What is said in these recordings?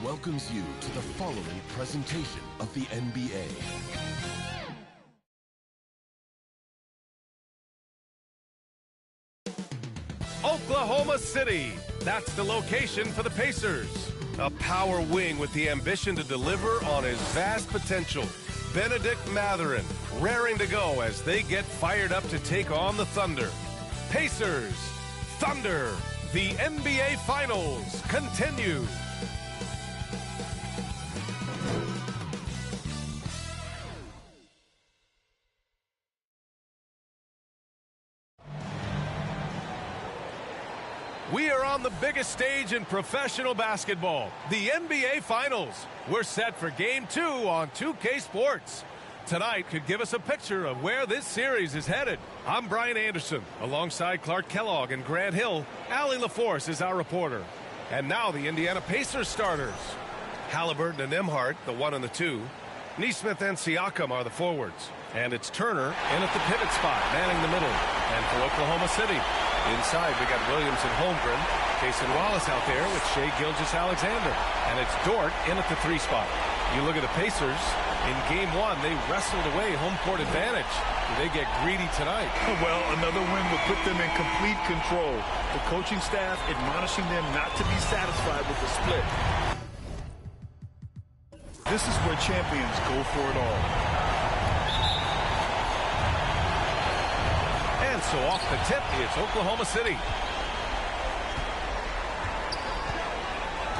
welcomes you to the following presentation of the NBA. Oklahoma City. That's the location for the Pacers. A power wing with the ambition to deliver on his vast potential. Benedict Mathurin raring to go as they get fired up to take on the Thunder. Pacers, Thunder, the NBA Finals continue. We are on the biggest stage in professional basketball, the NBA Finals. We're set for Game 2 on 2K Sports. Tonight could give us a picture of where this series is headed. I'm Brian Anderson. Alongside Clark Kellogg and Grant Hill, Allie LaForce is our reporter. And now the Indiana Pacers starters. Halliburton and Nembhard, the 1 and the 2. Nesmith and Siakam are the forwards. And it's Turner in at the pivot spot, manning the middle. And for Oklahoma City, inside we got Williams and Holmgren. Jason Wallace out there with Shai Gilgeous-Alexander. And it's Dort in at the 3 spot. You look at the Pacers, in Game 1, they wrestled away home court advantage. Do they get greedy tonight? Well, another win would put them in complete control. The coaching staff admonishing them not to be satisfied with the split. This is where champions go for it all. And so off the tip, it's Oklahoma City.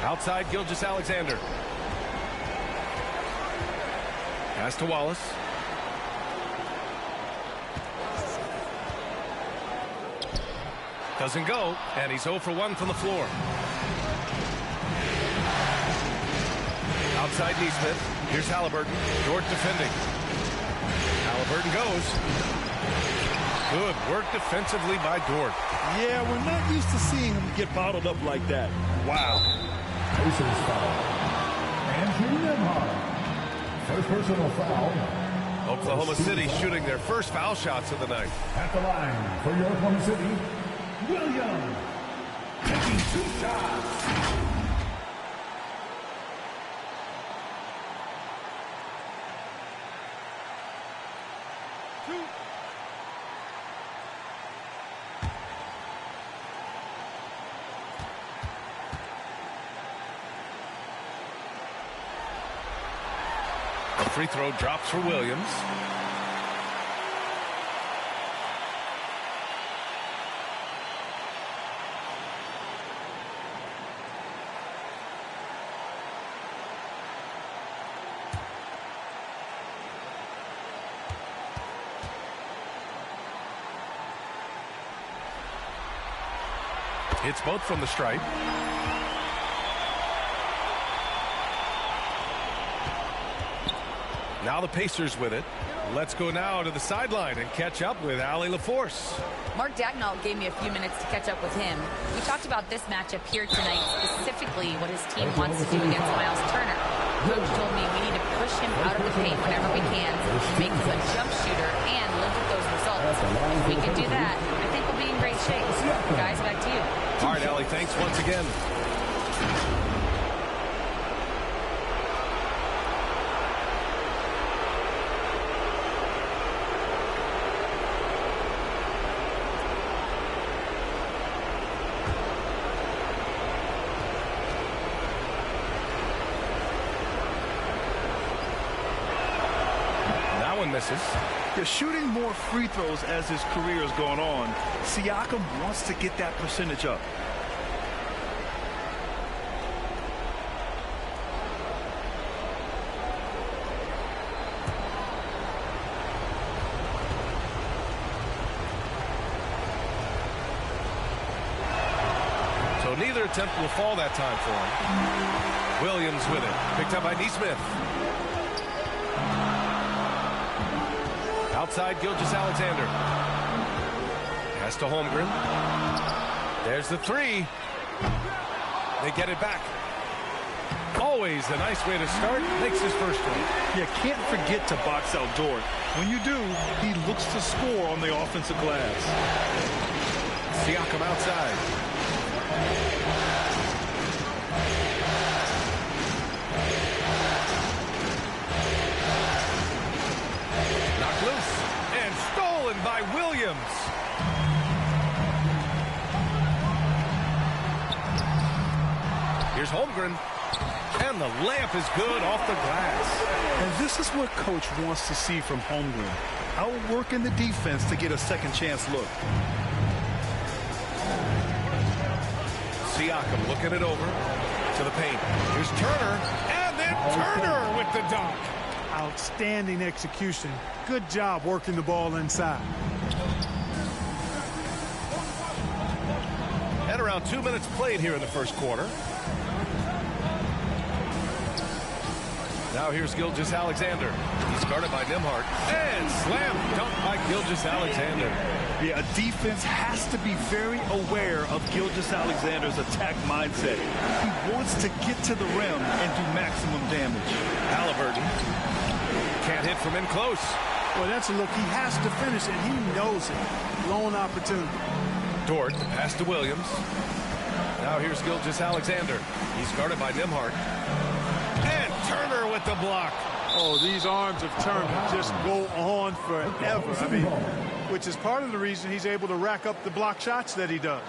Outside Gilgeous-Alexander. Pass to Wallace. Doesn't go, and he's 0 for 1 from the floor. Outside Nesmith. Here's Halliburton. Dort defending. Halliburton goes. Good work defensively by Dort. Yeah, we're not used to seeing him get bottled up like that. Wow. Pacers foul. Andrew Nembhard. First personal foul. Oklahoma City shooting their first foul shots of the night. At the line for your Oklahoma City, Williams. Taking 2 shots. Free throw drops for Williams. Hits both from the stripe. Now the Pacers with it. Let's go now to the sideline and catch up with Allie LaForce. Mark Dagnall gave me a few minutes to catch up with him. We talked about this matchup here tonight, specifically what his team wants to do against Miles Turner. Coach told me we need to push him out of the paint whenever we can, make him a jump shooter, and live with those results. If we can do that, I think we'll be in great shape. Guys, back to you. All right, Allie, thanks once again. Misses. They're shooting more free throws as his career is going on. Siakam wants to get that percentage up. So neither attempt will fall that time for him. Williams with it. Picked up by Nesmith. Outside Gilgeous-Alexander. Pass to Holmgren. There's the 3. They get it back. Always a nice way to start. Makes his first one. You can't forget to box out Dort. When you do, he looks to score on the offensive glass. Siakam outside. Here's Holmgren. And the layup is good off the glass. And this is what coach wants to see from Holmgren. Outworking the defense to get a second chance look. Siakam looking it over to the paint. Here's Turner. And then Turner with the dunk. Outstanding execution. Good job working the ball inside. And around 2 minutes played here in the first quarter. Now here's Gilgeous-Alexander. He's guarded by Nembhard. And slam dunk by Gilgeous-Alexander. Yeah, a defense has to be very aware of Gilgeous-Alexander's attack mindset. He wants to get to the rim and do maximum damage. Halliburton can't hit from in close. Well, that's a look he has to finish, and he knows it. Lone opportunity. Dort, the pass to Williams. Now here's Gilgeous-Alexander. He's guarded by Nembhard. And Turner with the block. Oh, these arms of Turner just go on forever. I mean, which is part of the reason he's able to rack up the block shots that he does.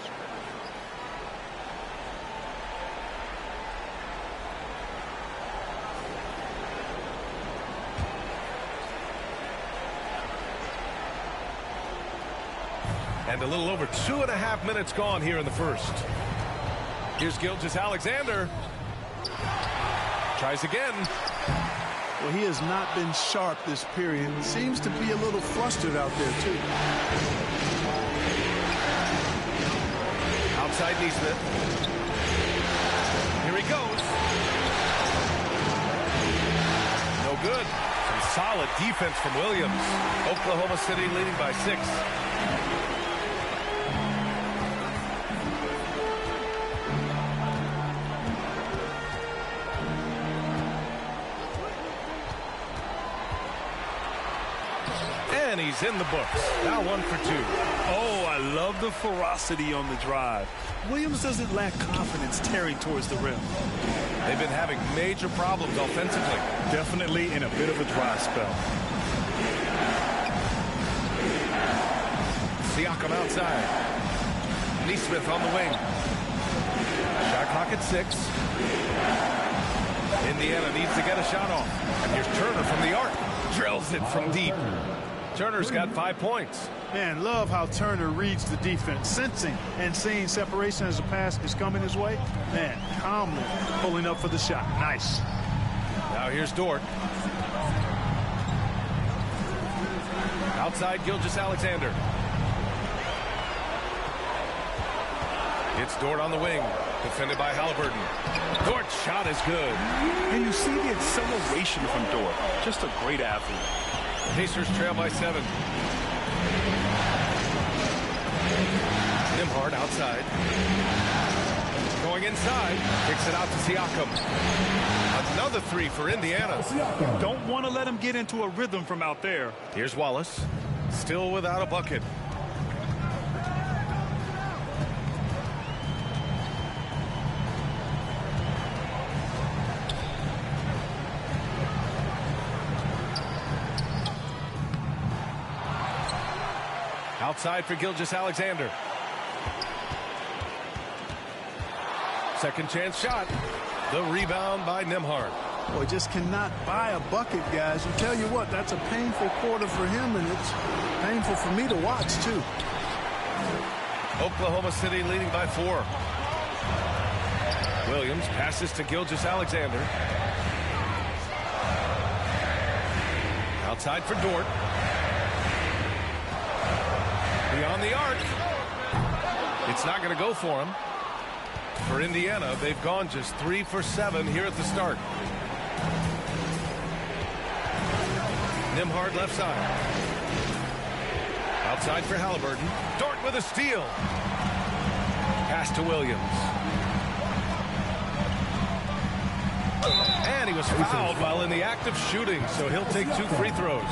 And a little over 2.5 minutes gone here in the first. Here's Gilgeous-Alexander. Tries again. Well, he has not been sharp this period. Seems to be a little flustered out there, too. Outside Neesmith. Here he goes. No good. Some solid defense from Williams. Oklahoma City leading by 6. And he's in the books. Now 1 for 2. Oh, I love the ferocity on the drive. Williams doesn't lack confidence tearing towards the rim. They've been having major problems offensively. Definitely in a bit of a dry spell. Siakam outside. Neesmith on the wing. Shot clock at 6. Indiana needs to get a shot off. And here's Turner from the arc. Drills it from deep. Turner's got 5 points. Man, love how Turner reads the defense, sensing and seeing separation as a pass is coming his way. Man, calmly pulling up for the shot. Nice. Now here's Dort. Outside Gilgeous-Alexander. It's Dort on the wing. Defended by Halliburton. Dort's shot is good. And you see the acceleration from Dort. Just a great athlete. Pacers trail by 7. Nembhard outside. Going inside. Kicks it out to Siakam. Another 3 for Indiana. Don't want to let him get into a rhythm from out there. Here's Wallace. Still without a bucket. Outside for Gilgeous-Alexander. Second chance shot. The rebound by Nembhard. Boy, just cannot buy a bucket, guys. You tell you what, that's a painful quarter for him, and it's painful for me to watch, too. Oklahoma City leading by 4. Williams passes to Gilgeous-Alexander. Outside for Dort. Beyond the arc. It's not going to go for him. For Indiana, they've gone just 3 for 7 here at the start. Nembhard left side. Outside for Halliburton. Dort with a steal. Pass to Williams. And he was fouled while in the act of shooting, so he'll take 2 free throws.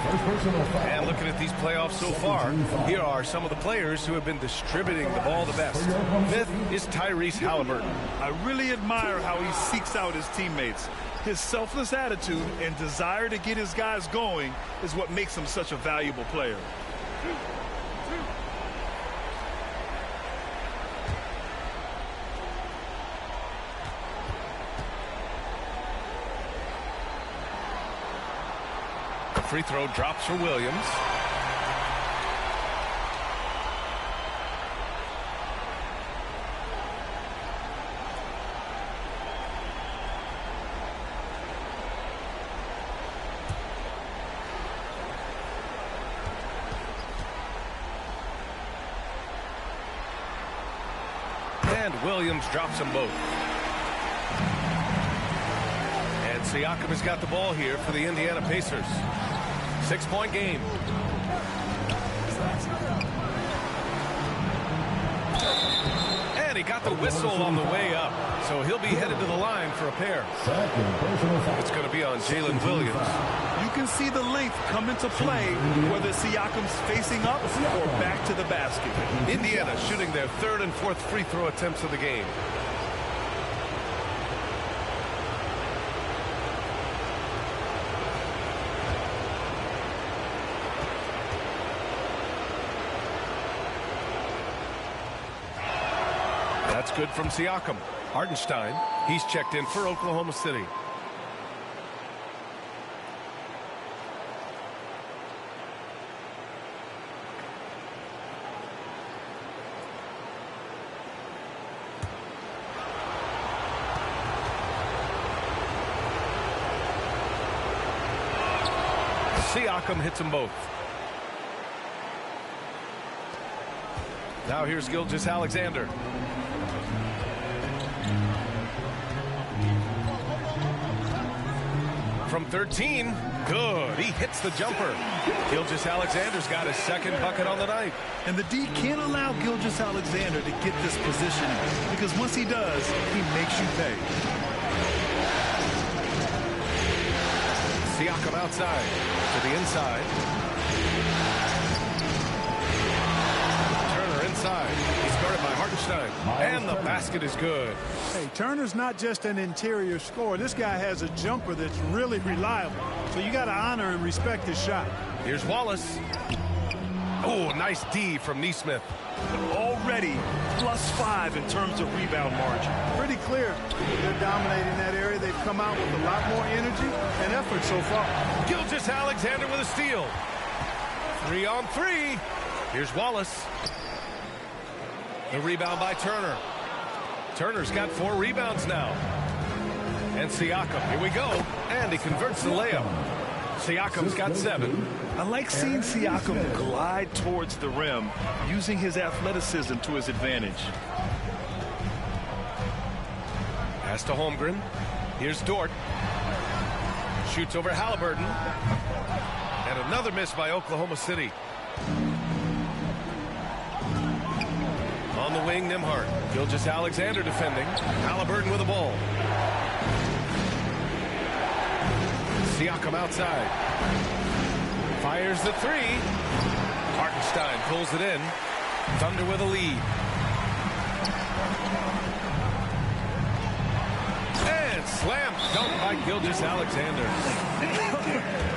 And looking at these playoffs so far, here are some of the players who have been distributing the ball the best. Fifth is Tyrese Halliburton. I really admire how he seeks out his teammates. His selfless attitude and desire to get his guys going is what makes him such a valuable player. free throw drops for Williams. And Williams drops them both. And Siakam has got the ball here for the Indiana Pacers. 6-point game. And he got the whistle on the way up. So he'll be headed to the line for a pair. It's going to be on Jalen Williams. You can see the length come into play, whether Siakam's facing up or back to the basket. Indiana shooting their third and fourth free throw attempts of the game. That's good from Siakam. Hartenstein, he's checked in for Oklahoma City. Siakam hits them both. Now here's Gilgeous-Alexander. From 13, good. He hits the jumper. Gilgeous-Alexander's got his second bucket on the night. And the D can't allow Gilgeous-Alexander to get this positioning, because once he does, he makes you pay. Siakam outside to the inside. Turner inside. He's guarded by Hartenstein. And the basket is good. Hey, Turner's not just an interior scorer. This guy has a jumper that's really reliable. So you got to honor and respect his shot. Here's Wallace. Oh, nice D from Nesmith. Already +5 in terms of rebound margin. Pretty clear. They're dominating that area. They've come out with a lot more energy and effort so far. Gilgeous-Alexander with a steal. 3 on 3. Here's Wallace. The rebound by Turner. Turner's got 4 rebounds now. And Siakam, here we go. And he converts the layup. Siakam's got 7. I like seeing Siakam glide towards the rim, using his athleticism to his advantage. Pass to Holmgren. Here's Dort. Shoots over Halliburton. And another miss by Oklahoma City. On the wing, Nembhard. Gilgeous-Alexander defending. Halliburton with the ball. Siakam outside. Fires the 3. Hartenstein pulls it in. Thunder with a lead. And slam dunk by Gilgeous-Alexander.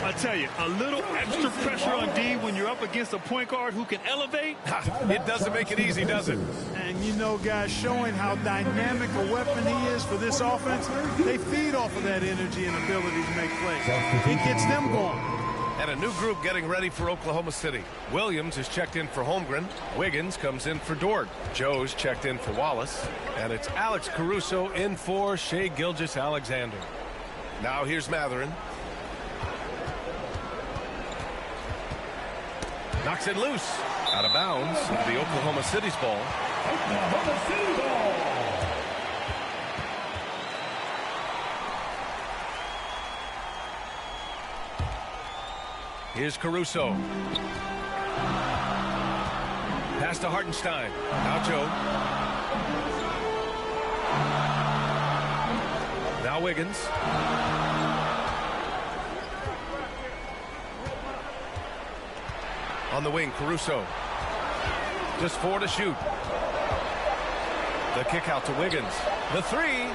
I tell you, a little extra pressure on D when you're up against a point guard who can elevate. It doesn't make it easy, does it? And you know, guys, showing how dynamic a weapon he is for this offense, they feed off of that energy and ability to make plays. It gets them going. And a new group getting ready for Oklahoma City. Williams is checked in for Holmgren. Wiggins comes in for Dort. Joe's checked in for Wallace. And it's Alex Caruso in for Shai Gilgeous-Alexander. Now here's Mathurin. Knocks it loose. Out of bounds. The Oklahoma City's ball. Oklahoma City ball. Here's Caruso. Pass to Hartenstein. Now Joe. Now Wiggins. On the wing, Caruso. Just 4 to shoot. The kick out to Wiggins. The 3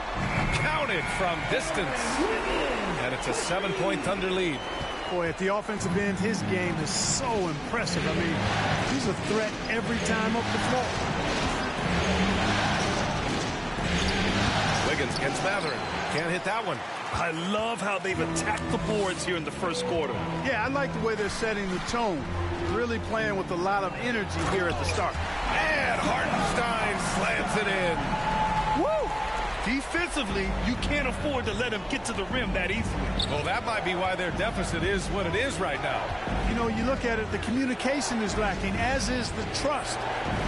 counted from distance. And it's a 7-point Thunder lead. Boy, at the offensive end, his game is so impressive. I mean, he's a threat every time up the floor. Wiggins against Mathurin. Can't hit that one. I love how they've attacked the boards here in the first quarter. Yeah, I like the way they're setting the tone. Really playing with a lot of energy here at the start. And Hartenstein slams it in. Woo! Defensively, you can't afford to let him get to the rim that easily. Well, that might be why their deficit is what it is right now. You know, you look at it, the communication is lacking, as is the trust.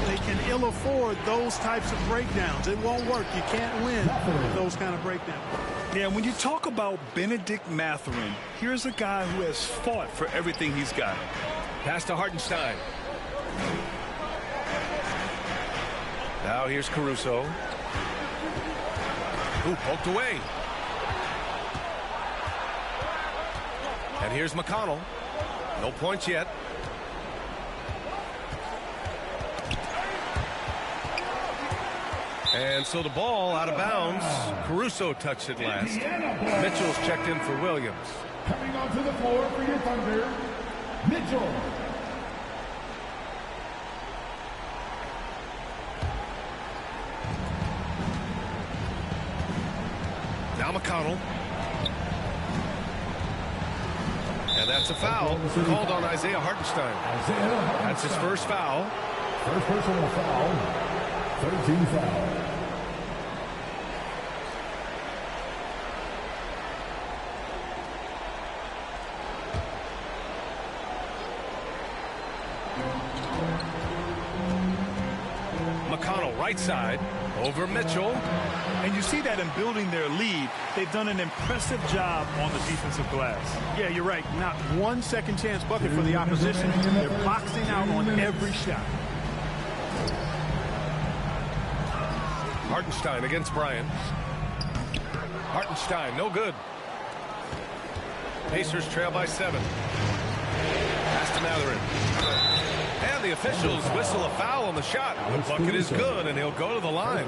They can ill afford those types of breakdowns. It won't work. You can't win with those kind of breakdowns. Yeah, when you talk about Benedict Mathurin, here's a guy who has fought for everything he's got. Pass to Hartenstein. Now here's Caruso. Ooh, poked away. And here's McConnell. No points yet. And so the ball out of bounds. Caruso touched it last. Mitchell's checked in for Williams. Coming onto the floor for your Thunder, Mitchell. Now McConnell. And that's a foul called on Isaiah Hartenstein. That's his first foul. First personal foul. 13 foul. McConnell right side over Mitchell. And you see that in building their lead, they've done an impressive job on the defensive glass. Yeah, you're right. Not one second chance bucket for the opposition. They're boxing out on every shot. Hartenstein against Bryant. Hartenstein, no good. Pacers trail by 7. Pass to Mathurin. And the officials whistle a foul on the shot. The bucket is good, and he'll go to the line.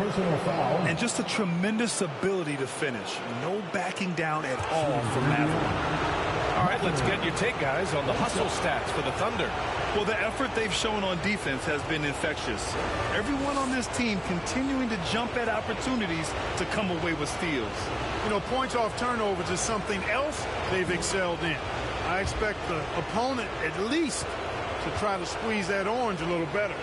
And just a tremendous ability to finish. No backing down at all for Mathurin. All right, let's get your take, guys, on the hustle stats for the Thunder. Well, the effort they've shown on defense has been infectious. Everyone on this team continuing to jump at opportunities to come away with steals. You know, points off turnovers is something else they've excelled in. I expect the opponent at least to try to squeeze that orange a little better.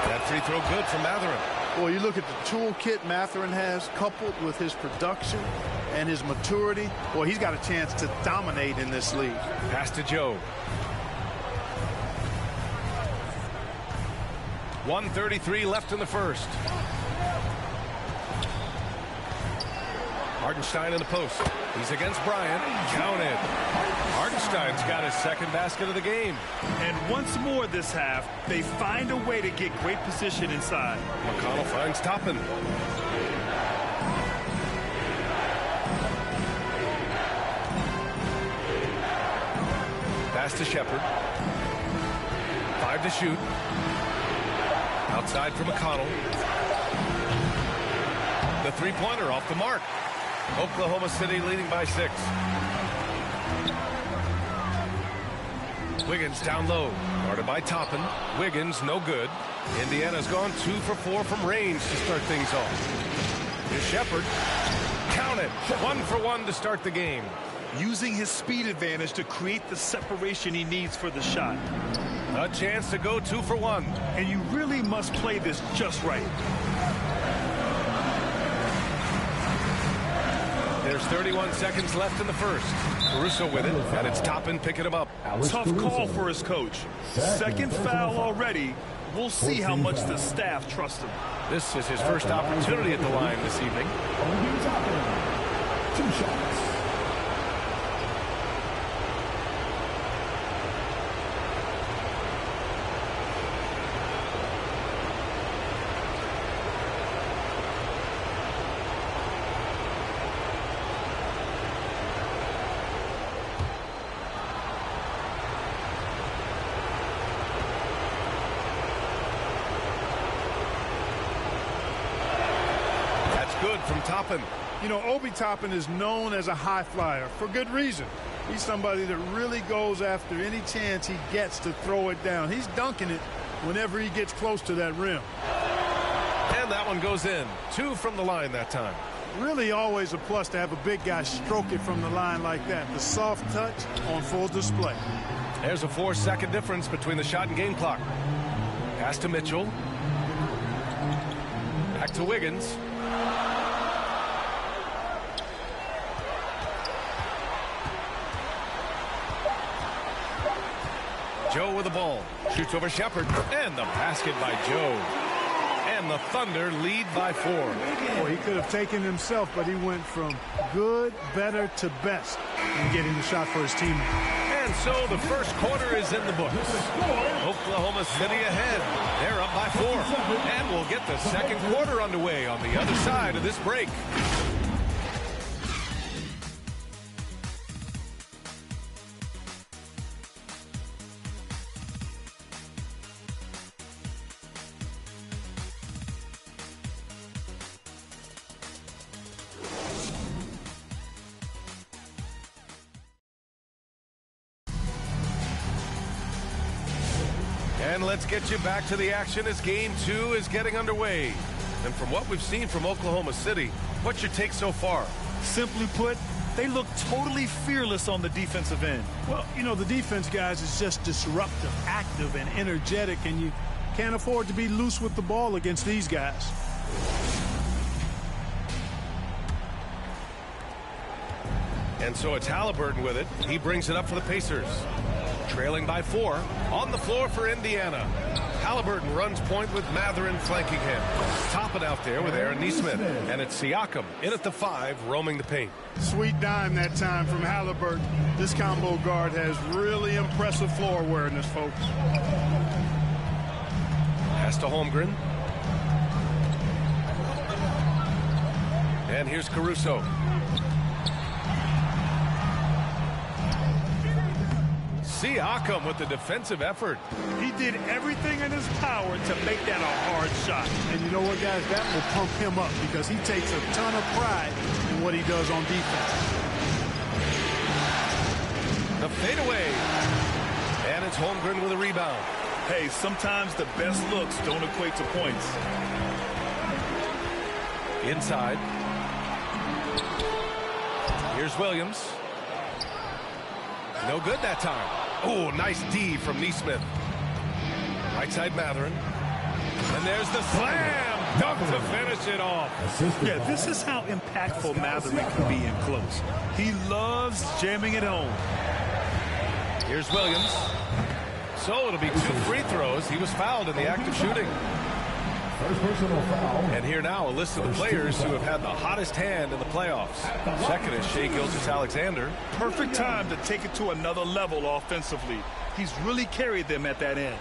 That free throw good for Mathurin. Well, you look at the toolkit Mathurin has, coupled with his production and his maturity. Boy, he's got a chance to dominate in this league. Pass to Joe. 1:33 left in the first. Hartenstein in the post. He's against Bryant. Counted. Hartenstein's got his second basket of the game. And once more this half, they find a way to get great position inside. McConnell finds Toppin. Pass to Shepard. 5 to shoot. Outside for McConnell. The three-pointer off the mark. Oklahoma City leading by 6. Wiggins down low. Guarded by Toppin. Wiggins no good. Indiana's gone 2 for 4 from range to start things off. Here's Shepard. Count it. 1 for 1 to start the game. Using his speed advantage to create the separation he needs for the shot. A chance to go 2 for 1. And you really must play this just right. There's 31 seconds left in the first. Caruso with it, and it's Toppin picking him up. Tough call for his coach. Second foul already. We'll see how much the staff trusts him. This is his first opportunity at the line this evening. 2 shots. Good from Toppin. You know, Obi Toppin is known as a high flyer for good reason. He's somebody that really goes after any chance he gets to throw it down. He's dunking it whenever he gets close to that rim. And that one goes in. 2 from the line that time. Really always a plus to have a big guy stroke it from the line like that. The soft touch on full display. There's a 4-second difference between the shot and game clock. Pass to Mitchell. Back to Wiggins. Joe with the ball. Shoots over Shepard. And the basket by Joe. And the Thunder lead by 4. Boy, he could have taken himself, but he went from good, better to best in getting the shot for his team. And so the first quarter is in the books. Oklahoma City ahead. They're up by 4. And we'll get the second quarter underway on the other side of this break. And let's get you back to the action as game 2 is getting underway. And from what we've seen from Oklahoma City, what's your take so far? Simply put, they look totally fearless on the defensive end. Well, you know, the defense, guys, is just disruptive, active, and energetic, and you can't afford to be loose with the ball against these guys. And so it's Halliburton with it. He brings it up for the Pacers. Trailing by 4. On the floor for Indiana. Halliburton runs point with Mathurin flanking him. Top it out there with Aaron Nesmith. And it's Siakam in at the 5, roaming the paint. Sweet dime that time from Halliburton. This combo guard has really impressive floor awareness, folks. Pass to Holmgren. And here's Caruso. Siakam with the defensive effort. He did everything in his power to make that a hard shot. And you know what, guys? That will pump him up because he takes a ton of pride in what he does on defense. The fadeaway. And it's Holmgren with a rebound. Hey, sometimes the best looks don't equate to points. Inside. Here's Williams. No good that time. Oh, nice D from Nesmith. Right side Mathurin. And there's the slam dunk to finish it off. Yeah, this is how impactful Mathurin can be in close. He loves jamming it home. Here's Williams. So it'll be 2 free throws. He was fouled in the act of shooting. First personal foul. And here now a list of the players who have had the hottest hand in the playoffs. Second is Shai Gilgeous-Alexander. Perfect time to take it to another level offensively. He's really carried them at that end.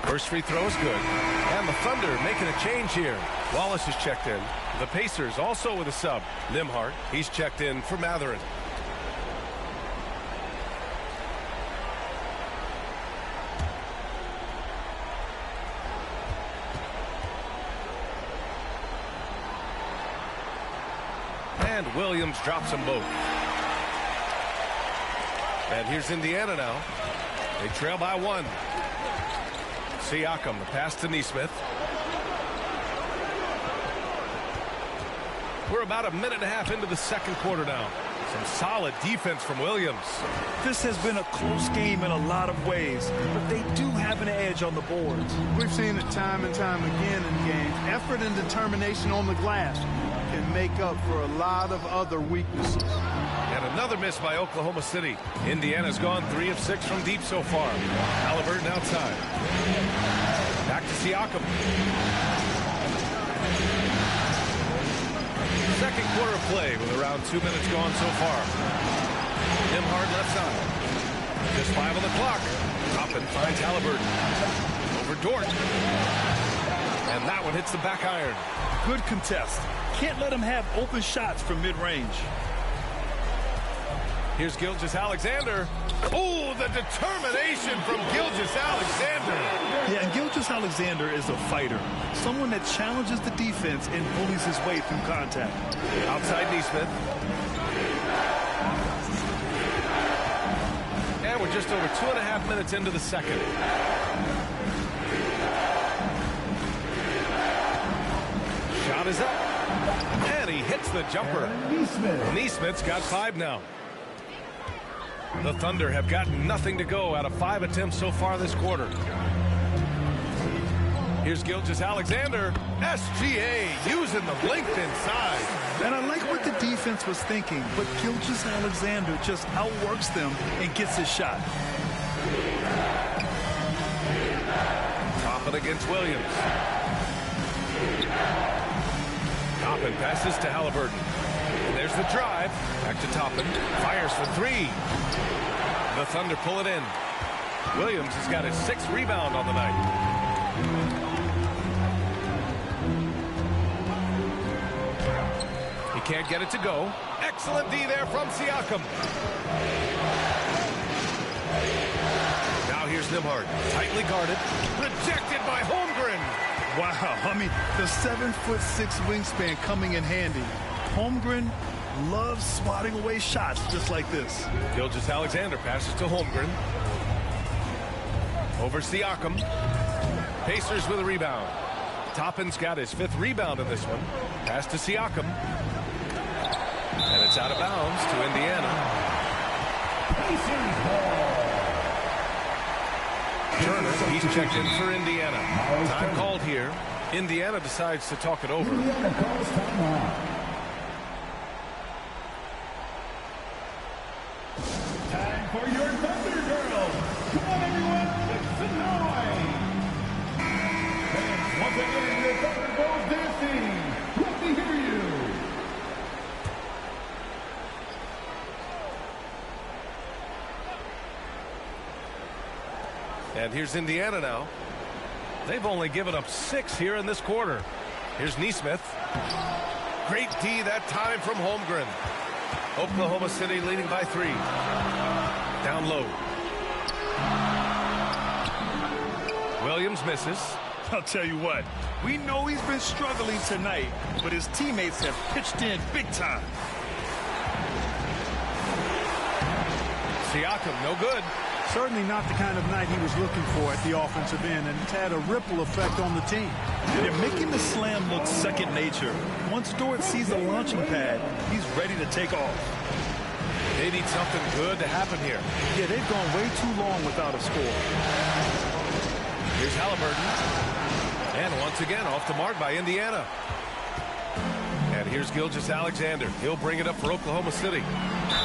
First free throw is good. And the Thunder making a change here. Wallace is checked in. The Pacers also with a sub. Nembhard, he's checked in for Mathurin. And Williams drops them both. And here's Indiana now. They trail by 1. Siakam, the pass to Nesmith. We're about a minute and a half into the second quarter now. Some solid defense from Williams. This has been a close game in a lot of ways, but they do have an edge on the boards. We've seen it time and time again in games. Effort and determination on the glass can make up for a lot of other weaknesses. And another miss by Oklahoma City. Indiana's gone 3 of 6 from deep so far. Halliburton outside. Back to Siakam. Second quarter play with around 2 minutes gone so far. Nembhard left side. Just 5 on the clock. Toppin finds Halliburton. Over Dort. And that one hits the back iron. Good contest. Can't let him have open shots from mid-range. Here's Gilgeous-Alexander. Oh, the determination from Gilgeous-Alexander. Yeah, and Gilgeous-Alexander is a fighter. Someone that challenges the defense and bullies his way through contact. Outside Neesmith. And we're just over 2.5 minutes into the second. Shot is up. And he hits the jumper. Neesmith's got 5 now. The Thunder have got nothing to go out of 5 attempts so far this quarter. Here's Gilgeous-Alexander. SGA using the length inside. And I like what the defense was thinking, but Gilgeous-Alexander just outworks them and gets his shot. Toppin against Williams. Toppin passes to Halliburton. And there's the drive. Back to Toppin. Fires for 3. The Thunder pull it in. Williams has got his 6th rebound on the night. He can't get it to go. Excellent D there from Siakam. Now here's Nembhard. Tightly guarded. Rejected by Holmgren. Wow, I mean, the 7'6" wingspan coming in handy. Holmgren loves swatting away shots just like this. Gilgeous-Alexander passes to Holmgren. Over Siakam. Pacers with a rebound. Toppin's got his 5th rebound in this one. Pass to Siakam. And it's out of bounds to Indiana. Turner, he's checked in for Indiana. Time called here. Indiana decides to talk it over. Indiana calls timeout. Time for your Thunder Girls. Come on, everyone, make some noise. And once again, your Thunder Girls dancing. Let me hear you. And here's Indiana now. They've only given up 6 here in this quarter. Here's Neesmith. Great D that time from Holmgren. Oklahoma City leading by 3. Down low. Williams misses. I'll tell you what, we know he's been struggling tonight, but his teammates have pitched in big time. Siakam, no good. Certainly not the kind of night he was looking for at the offensive end, and it's had a ripple effect on the team. They're making the slam look second nature. Once Dort sees a launching pad, he's ready to take off. They need something good to happen here. Yeah, they've gone way too long without a score. Here's Halliburton. And once again, off the mark by Indiana. And here's Gilgeous-Alexander. He'll bring it up for Oklahoma City.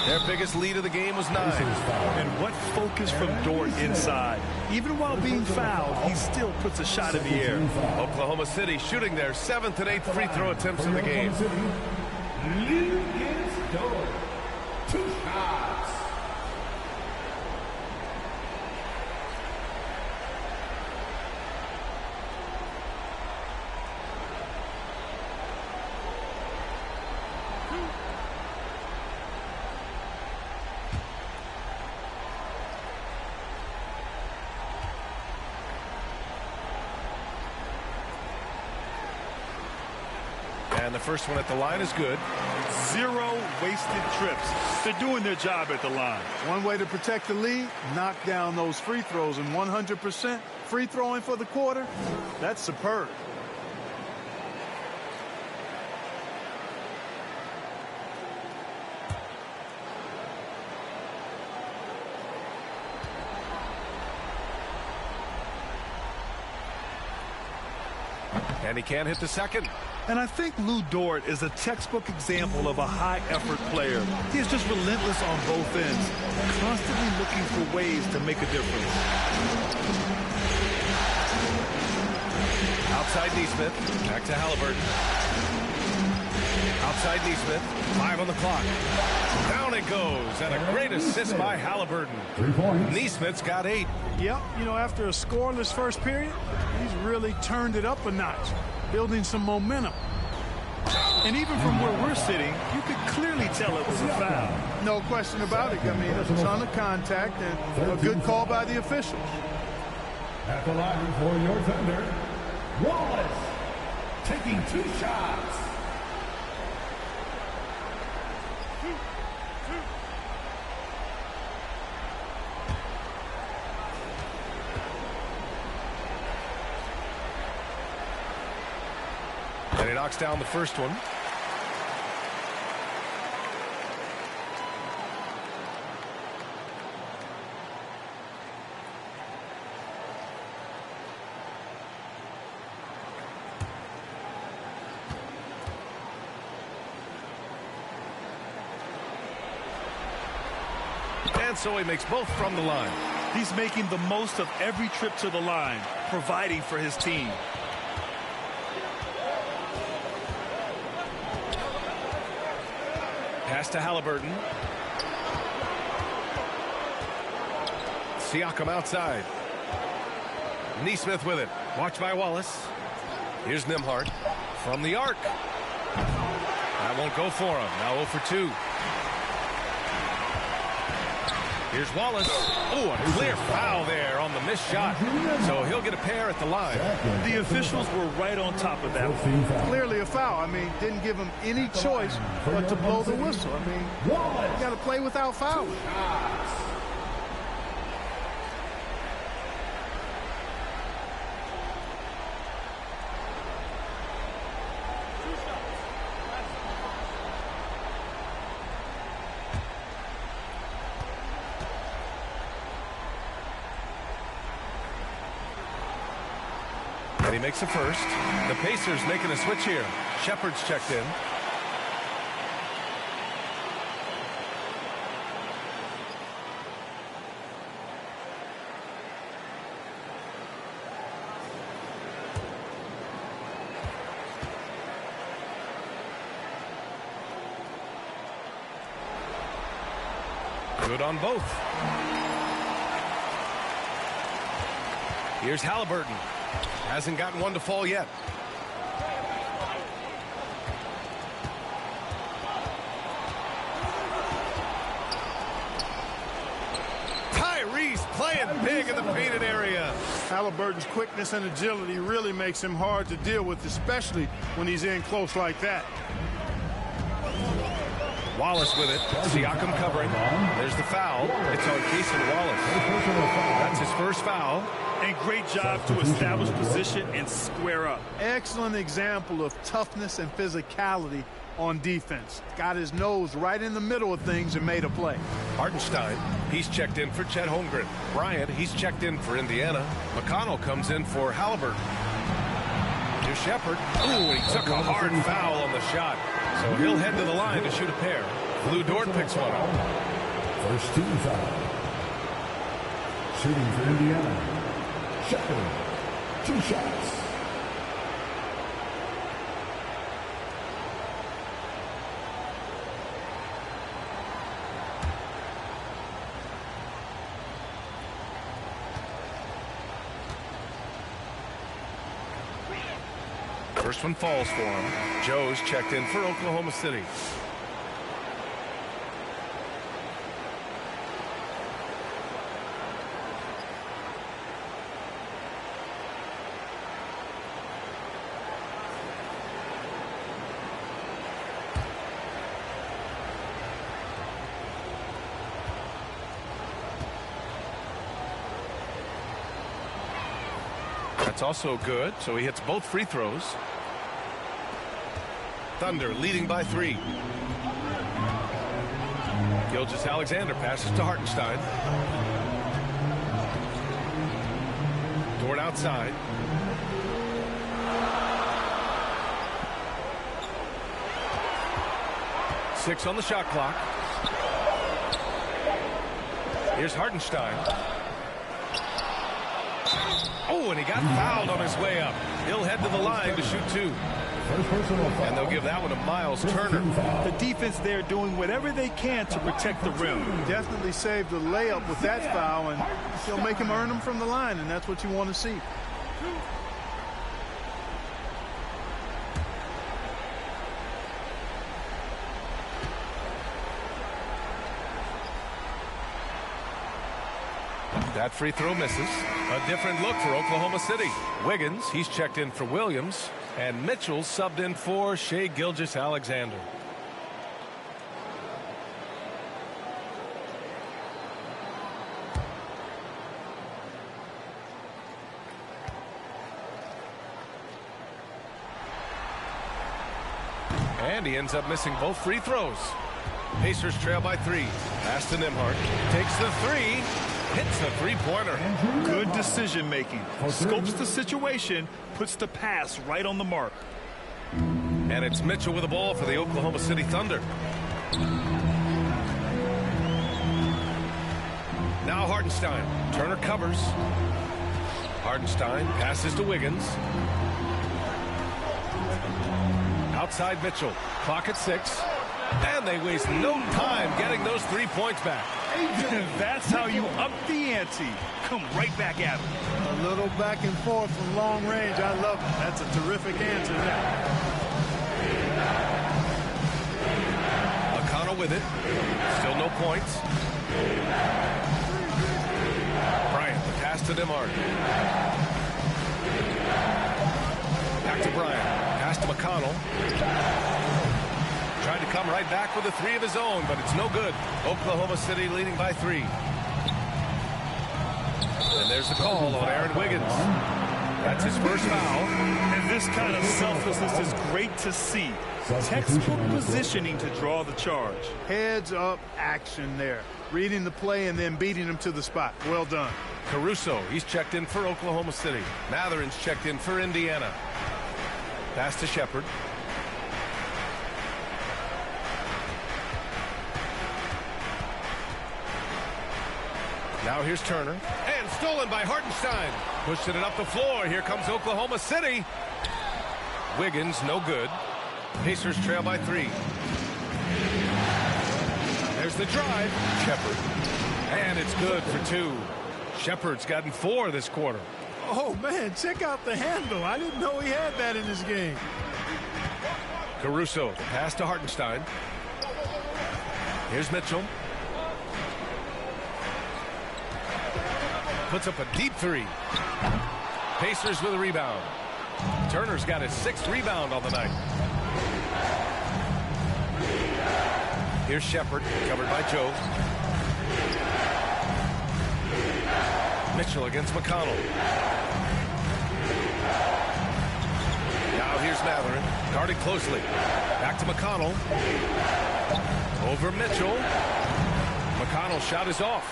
Their biggest lead of the game was 9. And what focus from Dort inside. Even while being fouled, he still puts a shot in the air. Oklahoma City shooting their 7th and 8th free throw attempts of the game. Lead against Dort. 2 shots. And the first one at the line is good. 0 wasted trips. They're doing their job at the line. One way to protect the lead, knock down those free throws, and 100% free throwing for the quarter, that's superb. And he can't hit the second. And I think Lou Dort is a textbook example of a high-effort player. He is just relentless on both ends, constantly looking for ways to make a difference. Outside Neesmith. Back to Halliburton. Outside Neesmith. 5 on the clock. Down it goes. And a great assist by Halliburton. 3 points. Neesmith's got 8. Yep, you know, after a scoreless first period, he's really turned it up a notch, building some momentum. And even from where we're sitting, you could clearly tell it was a foul. No question about it. I mean, a ton of contact and a good call by the officials. At the line for your tender, Wallace taking 2 shots. And he knocks down the first one. And so he makes both from the line. He's making the most of every trip to the line, providing for his team. Pass to Halliburton. Siakam outside. Neesmith with it. Watched by Wallace. Here's Nembhard from the arc. That won't go for him. Now 0 for 2. Here's Wallace. Oh, a clear foul there on the missed shot. So he'll get a pair at the line. The officials were right on top of that one. Clearly a foul. I mean, didn't give him any choice but to blow the whistle. I mean, you got to play without fouling. And he makes a first. The Pacers making a switch here. Shepard's checked in. Good on both. Here's Halliburton. Hasn't gotten one to fall yet. Tyrese playing big in the painted area. Halliburton's quickness and agility really makes him hard to deal with, especially when he's in close like that. Wallace with it. Siakam covering. There's the foul. It's on Cason Wallace. That's his first foul. And great job to establish position and square up. Excellent example of toughness and physicality on defense. Got his nose right in the middle of things and made a play. Hartenstein, he's checked in for Chet Holmgren. Bryant, he's checked in for Indiana. McConnell comes in for Halliburton. Here's Shepard. Ooh, he took a hard foul on the shot. So he'll head to the line to shoot a pair. Lou Dort picks one up. First team foul. Shooting for Indiana. Shepard, 2 shots. First one falls for him. Joe's checked in for Oklahoma City. That's also good, so he hits both free throws. Thunder leading by 3. Gilgeous-Alexander passes to Hartenstein. Dort outside. Six on the shot clock. Here's Hartenstein. Oh, and he got fouled on his way up. He'll head to the line to shoot 2. And they'll give that one to Miles Turner. The defense there doing whatever they can to protect the rim. Definitely saved the layup with that foul, and he'll make him earn them from the line, and that's what you want to see. That free throw misses. A different look for Oklahoma City. Wiggins, he's checked in for Williams. And Mitchell subbed in for Shai Gilgeous-Alexander. And he ends up missing both free throws. Pacers trail by 3. Pass to Nembhard. Takes the 3. Hits the three-pointer. Good decision making. Scopes the situation, puts the pass right on the mark. And it's Mitchell with the ball for the Oklahoma City Thunder. Now Hartenstein. Turner covers. Hartenstein passes to Wiggins. Outside Mitchell. Clock at 6. And they waste no time getting those 3 points back. That's how you up the ante. Come right back at him. A little back and forth from long range. I love it. That's a terrific answer there. McConnell with it. Still no points. Bryant, the pass to Nembhard. Back to Bryant. Pass to McConnell. Tried to come right back with a 3 of his own, but it's no good. Oklahoma City leading by 3. And there's the call on Aaron Wiggins. That's his first foul. And this kind of selflessness is great to see. Textbook positioning to draw the charge. Heads up action there. Reading the play and then beating him to the spot. Well done. Caruso, he's checked in for Oklahoma City. Matherin's checked in for Indiana. Pass to Shepard. Now here's Turner. And stolen by Hartenstein. Pushing it up the floor. Here comes Oklahoma City. Wiggins, no good. Pacers trail by 3. There's the drive. Shepard. And it's good for 2. Shepard's gotten 4 this quarter. Oh, man, check out the handle. I didn't know he had that in his game. Caruso, pass to Hartenstein. Here's Mitchell. Puts up a deep 3. Pacers with a rebound. Turner's got his 6th rebound on the night. Here's Shepard, covered by Joe. Mitchell against McConnell. Now here's Matherin, guarded closely. Back to McConnell. Over Mitchell. McConnell's shot is off.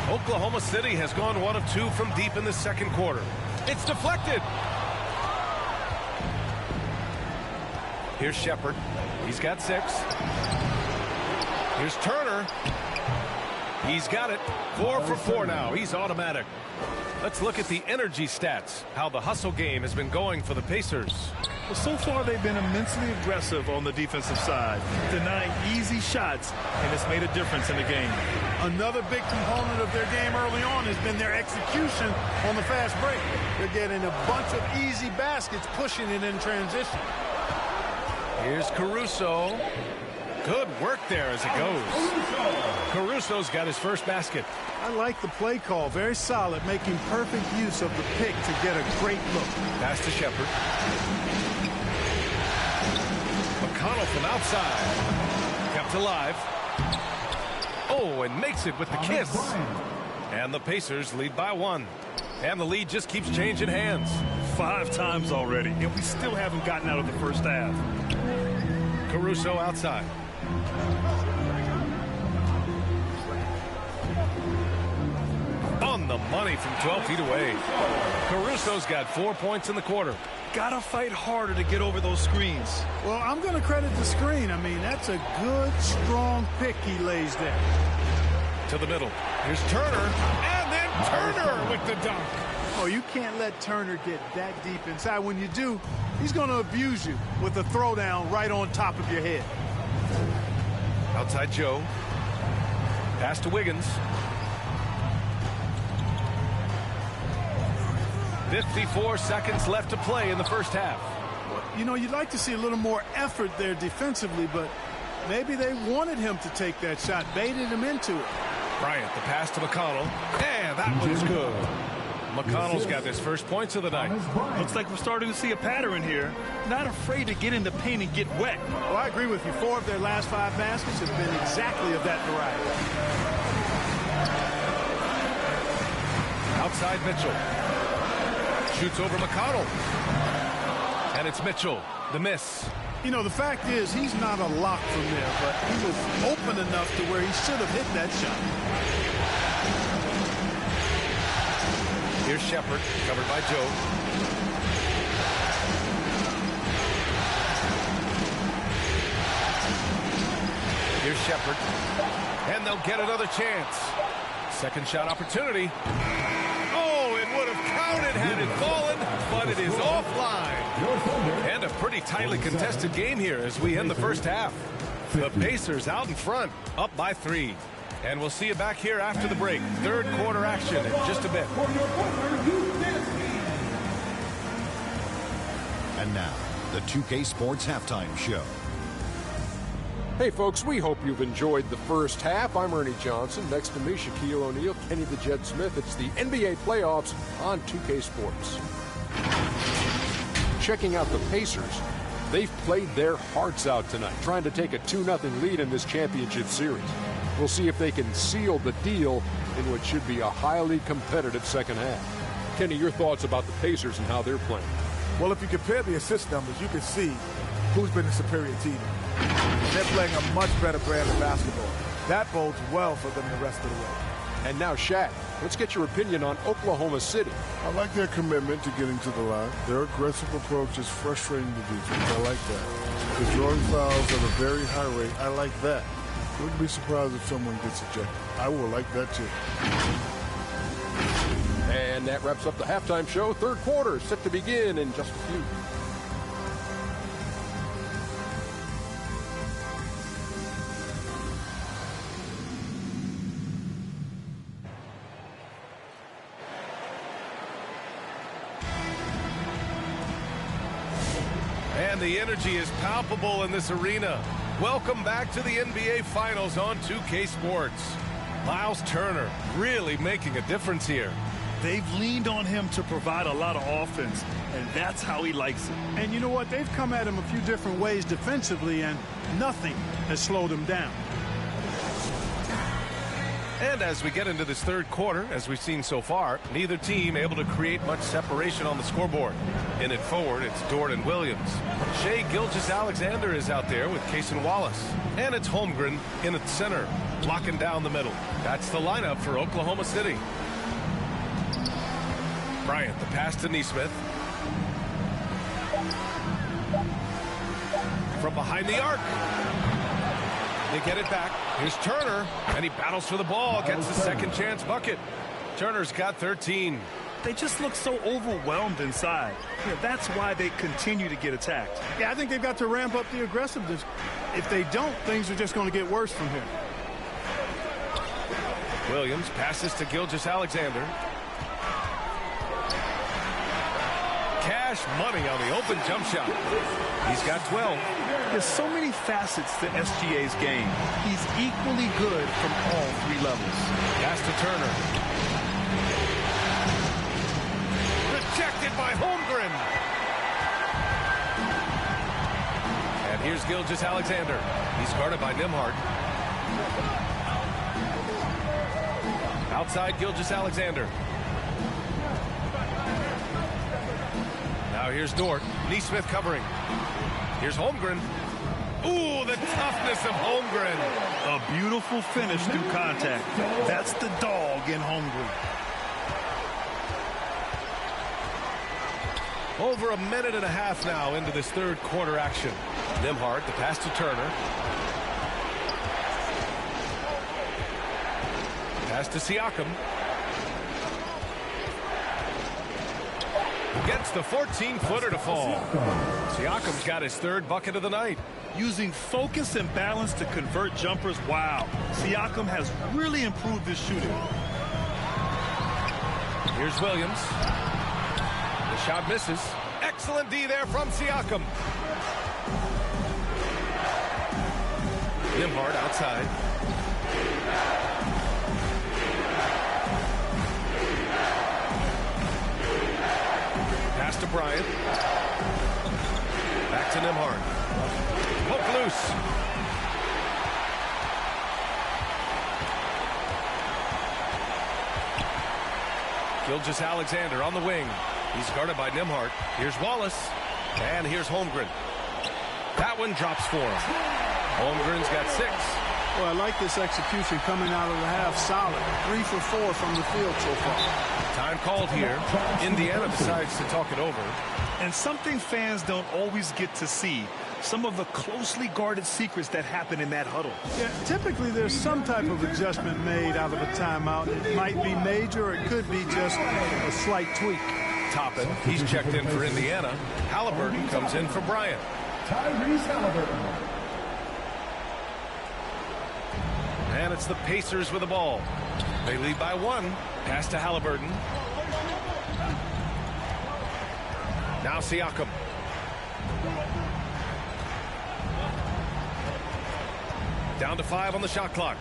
Oklahoma City has gone 1 of 2 from deep in the second quarter. It's deflected. Here's Shepard. He's got 6. Here's Turner. He's got it. 4 for 4 now. He's automatic. Let's look at the energy stats. How the hustle game has been going for the Pacers. Well, so far they've been immensely aggressive on the defensive side, denying easy shots, and it's made a difference in the game. Another big component of their game early on has been their execution on the fast break. They're getting a bunch of easy baskets, pushing it in transition. Here's Caruso. Good work there as it goes. Caruso's got his first basket. I like the play call. Very solid, making perfect use of the pick to get a great look. Pass to Shepard. McConnell from outside. Kept alive. Oh, and makes it with the kiss. And the Pacers lead by 1. And the lead just keeps changing hands. 5 times already, and we still haven't gotten out of the first half. Caruso outside. On the money from 12 feet away. Caruso's got 4 points in the quarter. Gotta fight harder to get over those screens. Well, I'm going to credit the screen. I mean, that's a good, strong pick he lays there. To the middle. Here's Turner. And then Turner with the dunk. Oh, you can't let Turner get that deep inside. When you do, he's going to abuse you with a throwdown right on top of your head. Outside Joe. Pass to Wiggins. 54 seconds left to play in the first half. You know, you'd like to see a little more effort there defensively, but maybe they wanted him to take that shot, baited him into it. Bryant, the pass to McConnell. And that one's good. McConnell's got his first points of the night. Looks like we're starting to see a pattern here. Not afraid to get in the paint and get wet. Well, I agree with you. 4 of their last 5 baskets have been exactly of that variety. Outside Mitchell. Shoots over McConnell. And it's Mitchell. The miss. You know, the fact is he's not a lock from there, but he was open enough to where he should have hit that shot. Here's Shepard, covered by Joe. Here's Shepard. And they'll get another chance. Second shot opportunity. Oh, it would have counted had it fallen, but it is offline. And a pretty tightly contested game here as we end the first half. The Pacers out in front, up by 3. And we'll see you back here after the break. Third quarter action in just a bit. And now, the 2K Sports Halftime Show. Hey folks, we hope you've enjoyed the first half. I'm Ernie Johnson. Next to me, Shaquille O'Neal, Kenny the Jet Smith. It's the NBA playoffs on 2K Sports. Checking out the Pacers. They've played their hearts out tonight, trying to take a 2-0 lead in this championship series. We'll see if they can seal the deal in what should be a highly competitive second half. Kenny, your thoughts about the Pacers and how they're playing? Well, if you compare the assist numbers, you can see who's been the superior team. They're playing a much better brand of basketball. That bodes well for them the rest of the way. And now, Shaq, let's get your opinion on Oklahoma City. I like their commitment to getting to the line. Their aggressive approach is frustrating the defense. I like that. They're drawing fouls at a very high rate. I like that. Wouldn't be surprised if someone gets ejected. I will like that too. And that wraps up the halftime show. Third quarter set to begin in just a few. And the energy is palpable in this arena. Welcome back to the NBA Finals on 2K Sports. Miles Turner really making a difference here. They've leaned on him to provide a lot of offense, and that's how he likes it. And you know what? They've come at him a few different ways defensively, and nothing has slowed him down. And as we get into this third quarter, as we've seen so far, neither team able to create much separation on the scoreboard. In it forward, it's Dort and Williams. Shai Gilgeous-Alexander is out there with Cason Wallace. And it's Holmgren in the center, blocking down the middle. That's the lineup for Oklahoma City. Bryant, the pass to Nesmith. From behind the arc. They get it back. Here's Turner, and he battles for the ball, gets the second chance bucket. Turner's got 13. They just look so overwhelmed inside. Yeah, that's why they continue to get attacked. Yeah, I think they've got to ramp up the aggressiveness. If they don't, things are just going to get worse from here. Williams passes to Gilgeous-Alexander. Cash money on the open jump shot. He's got 12. There's so many facets to SGA's game. He's equally good from all 3 levels. Pass to Turner. Rejected by Holmgren. And here's Gilgeous-Alexander. He's guarded by Nembhard. Outside Gilgeous-Alexander. Now here's Dort. Nesmith covering. Here's Holmgren. Ooh, the toughness of Holmgren. A beautiful finish through contact. That's the dog in Holmgren. Over a minute and a half now into this third quarter action. Nembhard, the pass to Turner. Pass to Siakam. Gets the 14-footer to fall. Siakam's got his third bucket of the night. Using focus and balance to convert jumpers, wow. Siakam has really improved his shooting. Here's Williams. The shot misses. Excellent D there from Siakam. Nembhard outside. to Bryant. Back to Nembhard. Poke loose. Gilgeous-Alexander on the wing. He's guarded by Nembhard. Here's Wallace. And here's Holmgren. That one drops for him. Holmgren's got 6. Well, I like this execution coming out of the half solid. 3 for 4 from the field so far. Time called here. Indiana decides to talk it over. And something fans don't always get to see. Some of the closely guarded secrets that happen in that huddle. Yeah, typically there's some type of adjustment made out of a timeout. It might be major or it could be just a slight tweak. Toppin, he's checked in for Indiana. Halliburton comes in for Bryant. Tyrese Halliburton. And it's the Pacers with the ball. They lead by 1. Pass to Halliburton. Now Siakam. Down to 5 on the shot clock.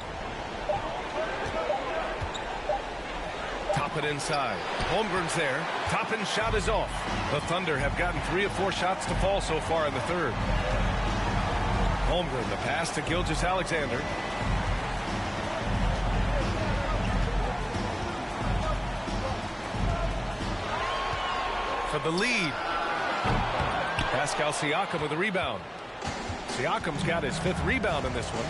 Toppin inside. Holmgren's there. Toppin's shot is off. The Thunder have gotten 3 of 4 shots to fall so far in the third. Holmgren, the pass to Gilgeous-Alexander. For the lead. Pascal Siakam with the rebound. Siakam's got his 5th rebound in this one.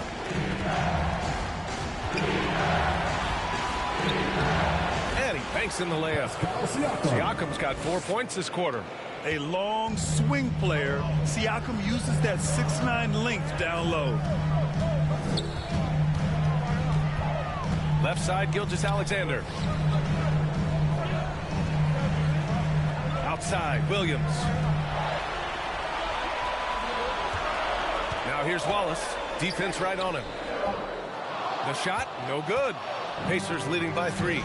And he banks in the layup. Siakam's got 4 points this quarter. A long swing player. Siakam uses that 6'9" length down low. Left side, Gilgeous-Alexander. Outside, Williams. Now here's Wallace. Defense right on him. The shot, no good. Pacers leading by 3.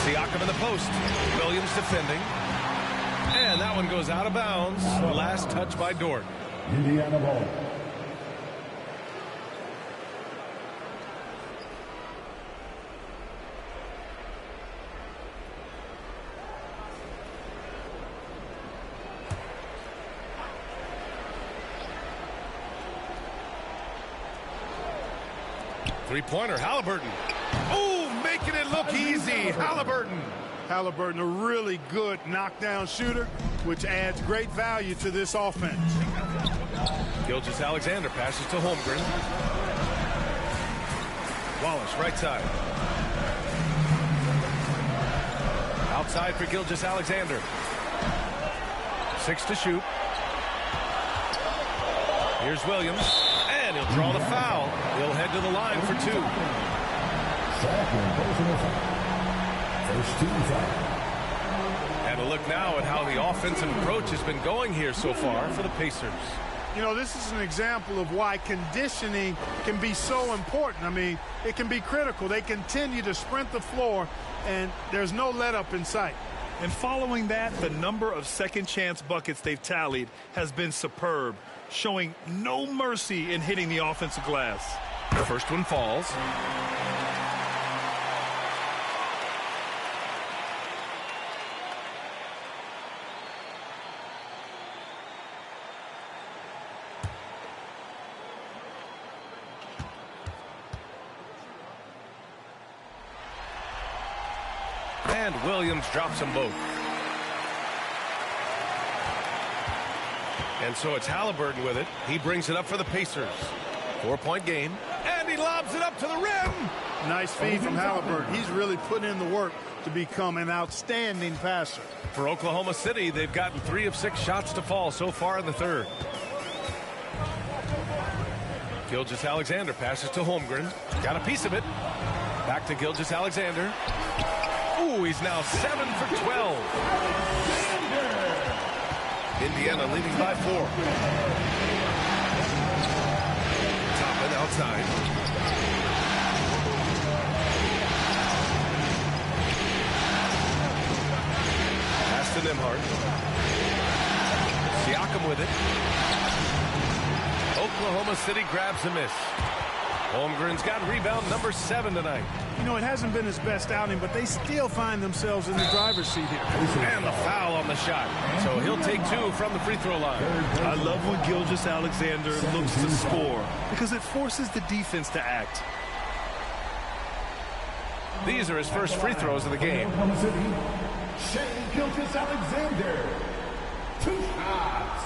Siakam in the post. Williams defending. And that one goes out of bounds. Last touch by Dort. Indiana ball. Three-pointer, Halliburton. Oh, making it look easy. Halliburton. Halliburton, a really good knockdown shooter, which adds great value to this offense. Gilgeous-Alexander passes to Holmgren. Wallace, right side. Outside for Gilgeous-Alexander. 6 to shoot. Here's Williams. And he'll draw the foul. He'll head to the line for 2. First team foul. And a look now at how the offensive approach has been going here so far for the Pacers. You know, this is an example of why conditioning can be so important. I mean, it can be critical. They continue to sprint the floor, and there's no let up in sight. And following that, the number of second chance buckets they've tallied has been superb, showing no mercy in hitting the offensive glass. The first one falls. And Williams drops them both. And so it's Halliburton with it. He brings it up for the Pacers. 4-point game. And he lobs it up to the rim. Nice feed from Halliburton. He's really put in the work to become an outstanding passer. For Oklahoma City, they've gotten 3 of 6 shots to fall so far in the third. Gilgeous-Alexander passes to Holmgren. Got a piece of it. Back to Gilgeous-Alexander. Ooh, he's now 7 for 12. Indiana leading by 4. Toppin outside. Pass to Nembhard. Siakam with it. Oklahoma City grabs a miss. Holmgren's got rebound number 7 tonight. You know, it hasn't been his best outing, but they still find themselves in the driver's seat here. And the foul on the shot. So he'll take 2 from the free throw line. I love when Gilgeous-Alexander looks to score because it forces the defense to act. These are his first free throws of the game. Shai Gilgeous-Alexander. 2 shots.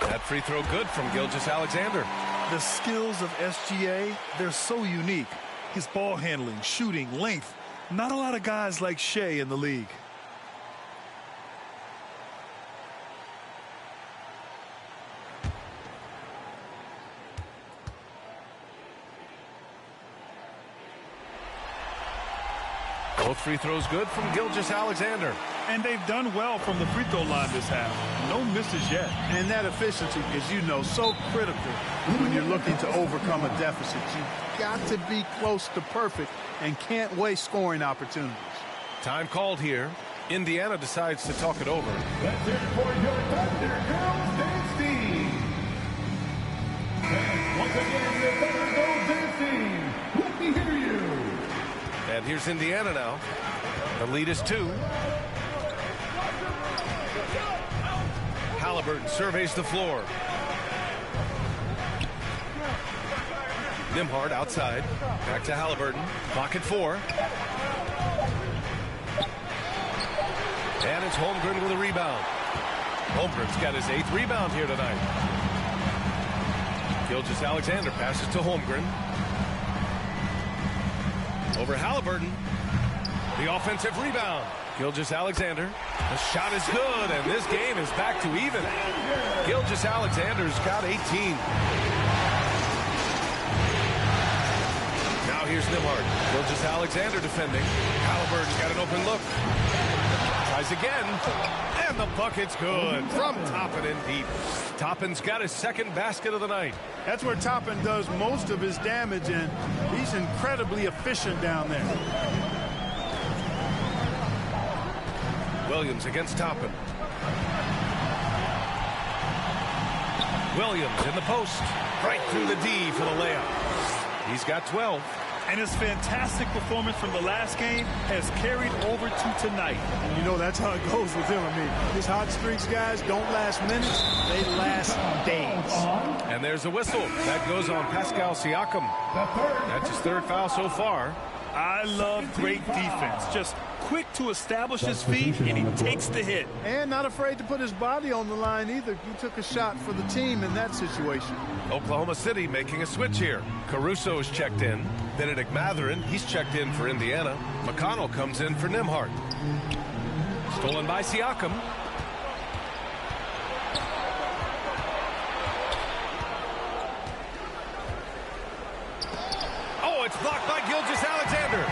That free throw good from Gilgeous-Alexander. The skills of SGA, they're so unique. His ball handling, shooting, length. Not a lot of guys like Shai in the league. Both free throws good from Gilgeous-Alexander. And they've done well from the free throw line this half. No misses yet. And that efficiency, as you know, so critical when you're looking to overcome a deficit. You've got to be close to perfect and can't waste scoring opportunities. Time called here. Indiana decides to talk it over. Let's hear it for your Thunder Girls dancing. And once again, your Thunder Girls dancing. Let me hear you. And here's Indiana now. The lead is 2. Halliburton surveys the floor. Nembhard outside. Back to Halliburton. Clock at 4. And it's Holmgren with a rebound. Holmgren's got his 8th rebound here tonight. Gilgeous-Alexander passes to Holmgren. Over Halliburton. The offensive rebound. Gilgeous-Alexander. The shot is good, and this game is back to even. Gilgeous-Alexander's got 18. Now here's Nembhard. Gilgeous-Alexander defending. Halliburton's got an open look. Tries again. And the bucket's good from Toppin and deep. Toppin's got his 2nd basket of the night. That's where Toppin does most of his damage, and he's incredibly efficient down there. Williams against Toppin. Williams in the post. Right through the D for the layup. He's got 12. And his fantastic performance from the last game has carried over to tonight. And you know that's how it goes with him. I mean, his hot streaks, guys, don't last minutes. They last days. And there's a whistle. That goes on Pascal Siakam. That's his 3rd foul so far. I love great defense. Just quick to establish his feet, and he takes the hit. And not afraid to put his body on the line either. He took a shot for the team in that situation. Oklahoma City making a switch here. Caruso's checked in. Benedict Mathurin, he's checked in for Indiana. McConnell comes in for Nembhard. Stolen by Siakam. Oh, it's blocked by Gilgeous-Alexander.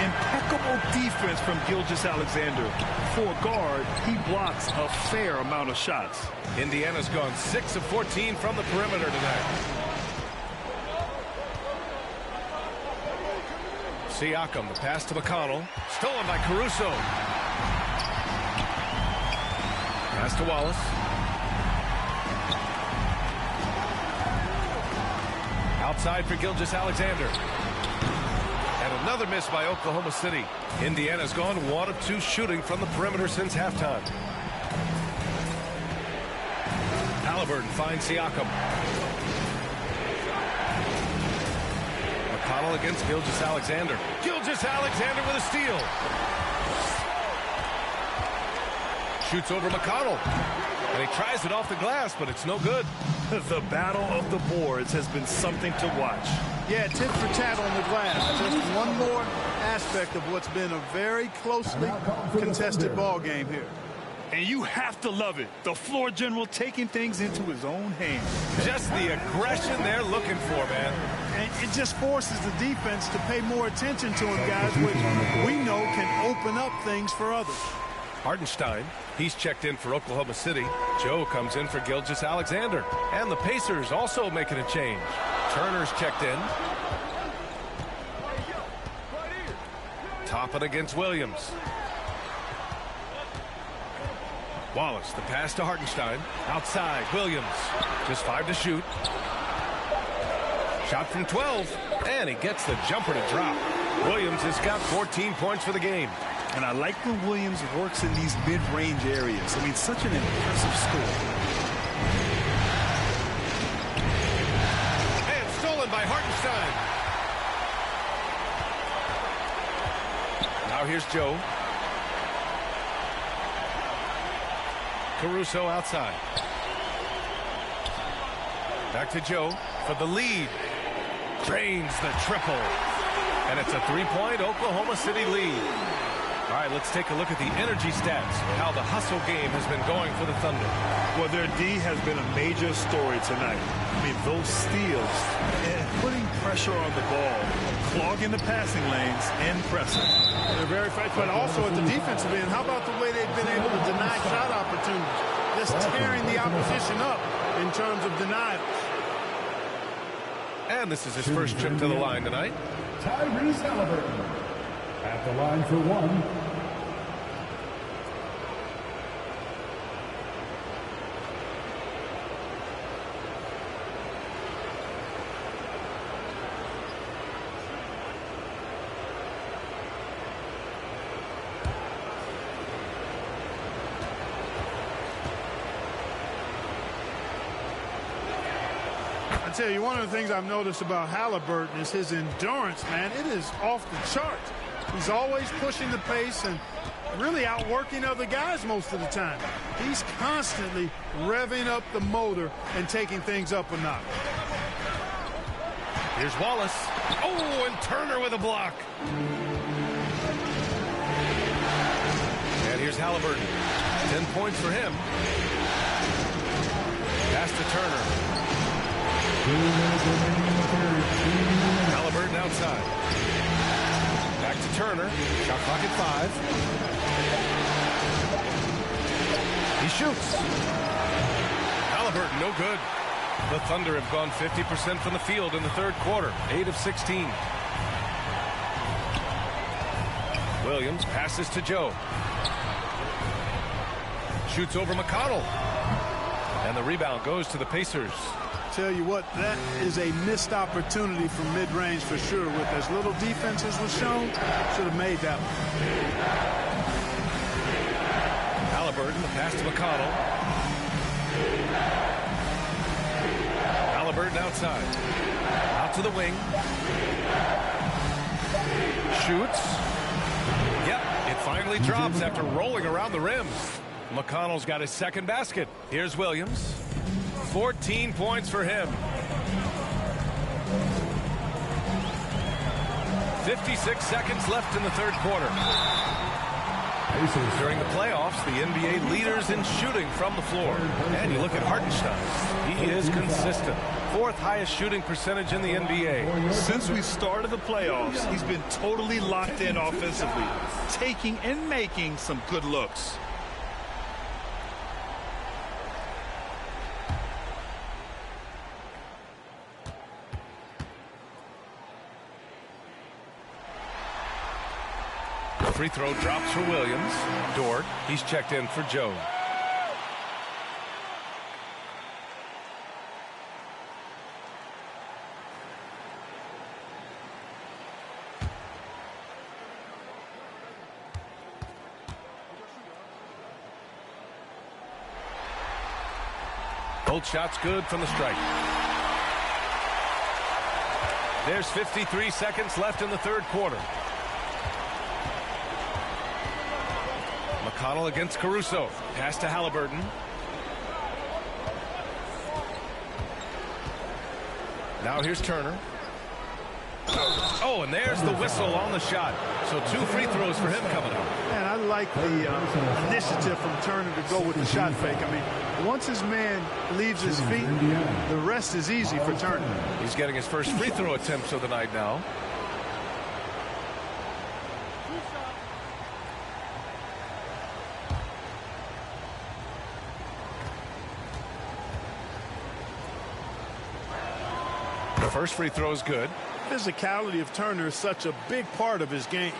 Impeccable defense from Gilgeous-Alexander. For a guard, he blocks a fair amount of shots. Indiana's gone 6 of 14 from the perimeter tonight. Siakam, the pass to McConnell. Stolen by Caruso. Pass to Wallace. Outside for Gilgeous-Alexander. And another miss by Oklahoma City. Indiana's gone 1 of 2 shooting from the perimeter since halftime. Halliburton finds Siakam. McConnell against Gilgeous-Alexander. Gilgeous-Alexander with a steal. Shoots over McConnell. And he tries it off the glass, but it's no good. The battle of the boards has been something to watch. Yeah, tit for tat on the glass. Just one more aspect of what's been a very closely contested ball game here. And you have to love it. The floor general taking things into his own hands. Just the aggression they're looking for, man. And it just forces the defense to pay more attention to him, guys, which we know can open up things for others. Hartenstein, he's checked in for Oklahoma City. Joe comes in for Gilgeous-Alexander. And the Pacers also making a change. Turner's checked in. Up and against Williams. Wallace, the pass to Hartenstein. Outside, Williams. Just 5 to shoot. Shot from 12, and he gets the jumper to drop. Williams has got 14 points for the game. And I like when Williams works in these mid-range areas. I mean, such an impressive score. And stolen by Hartenstein. Now here's Joe. Caruso outside. Back to Joe for the lead. Drains the triple. And it's a 3-point Oklahoma City lead. All right, let's take a look at the energy stats, how the hustle game has been going for the Thunder. Well, their D has been a major story tonight. I mean, those steals and putting pressure on the ball, clogging the passing lanes, and pressing. They're very fast, but also at the defensive end, how about the way they've been able to deny shot opportunities? Just tearing the opposition up in terms of denials. And this is his first trip to the line tonight. Tyrese Halliburton at the line for one. I tell you, one of the things I've noticed about Halliburton is his endurance, man. It is off the charts. He's always pushing the pace and really outworking other guys most of the time. He's constantly revving up the motor and taking things up a notch. Here's Wallace. Oh, and Turner with a block. And here's Halliburton. 10 points for him. Pass to Turner. Halliburton outside. Back to Turner. Shot clock at 5. He shoots. Halliburton, no good. The Thunder have gone 50% from the field in the third quarter. 8 of 16. Williams passes to Joe. Shoots over McConnell. And the rebound goes to the Pacers. Tell you what, that is a missed opportunity from mid-range for sure. With as little defense as was shown, should have made that one. Halliburton, the pass to McConnell. Halliburton outside. Out to the wing. Shoots. Yep, it finally drops after rolling around the rim. McConnell's got his second basket. Here's Williams. 14 points for him. 56 seconds left in the third quarter. During the playoffs, the NBA leaders in shooting from the floor. And you look at Hartenstein. He is consistent. 4th highest shooting percentage in the NBA. Since we started the playoffs, he's been totally locked in offensively, taking and making some good looks. Free throw drops for Williams. Dort, he's checked in for Joe. Both shots good from the strike. There's 53 seconds left in the third quarter. McConnell against Caruso. Pass to Halliburton. Now here's Turner. Oh, and there's the whistle on the shot. So 2 free throws for him coming up. Man, I like the initiative from Turner to go with the shot fake. I mean, once his man leaves his feet, the rest is easy for Turner. He's getting his first free throw attempts of the night now. The first free throw is good. Physicality of Turner is such a big part of his game.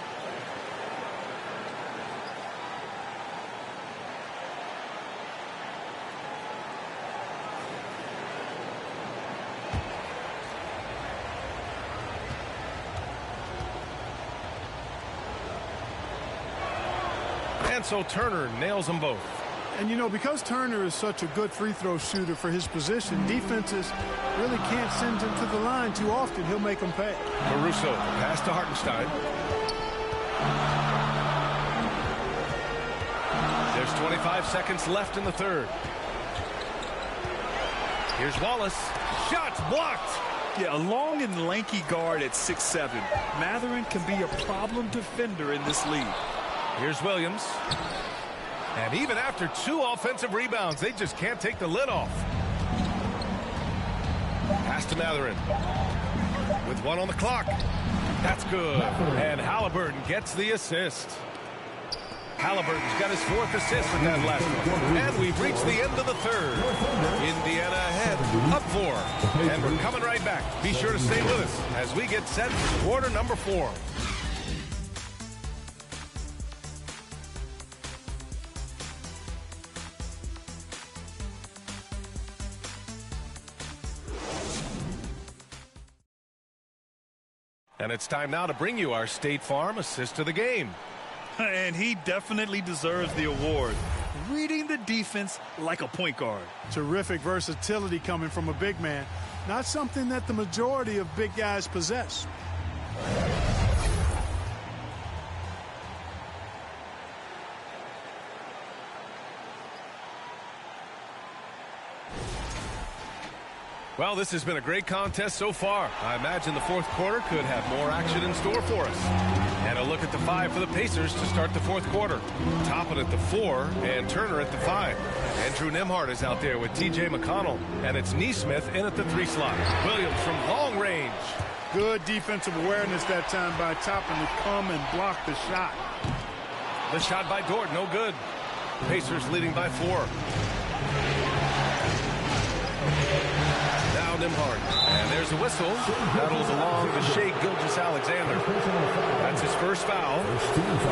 And so Turner nails them both. And, you know, because Turner is such a good free throw shooter for his position, defenses really can't send him to the line too often. He'll make them pay. Caruso, pass to Hartenstein. There's 25 seconds left in the third. Here's Wallace. Shots blocked. Yeah, a long and lanky guard at 6'7". Mathurin can be a problem defender in this league. Here's Williams. And even after 2 offensive rebounds, they just can't take the lid off. Pass to Mathurin. With 1 on the clock. That's good. And Halliburton gets the assist. Halliburton's got his 4th assist with that last one. And we've reached the end of the third. Indiana ahead, up 4. And we're coming right back. Be sure to stay with us as we get set for quarter number 4. And it's time now to bring you our State Farm assist of the game. And he definitely deserves the award. Reading the defense like a point guard. Terrific versatility coming from a big man. Not something that the majority of big guys possess. Well, this has been a great contest so far. I imagine the 4th quarter could have more action in store for us. And a look at the 5 for the Pacers to start the 4th quarter. Toppin at the 4 and Turner at the 5. Andrew Nembhard is out there with T.J. McConnell. And it's Nesmith in at the 3 slot. Williams from long range. Good defensive awareness that time by Toppin to come and block the shot. The shot by Dort, no good. Pacers leading by 4. Now Nembhard. And there's a whistle. That'll belong to Shai Gilgeous-Alexander. That's his first foul.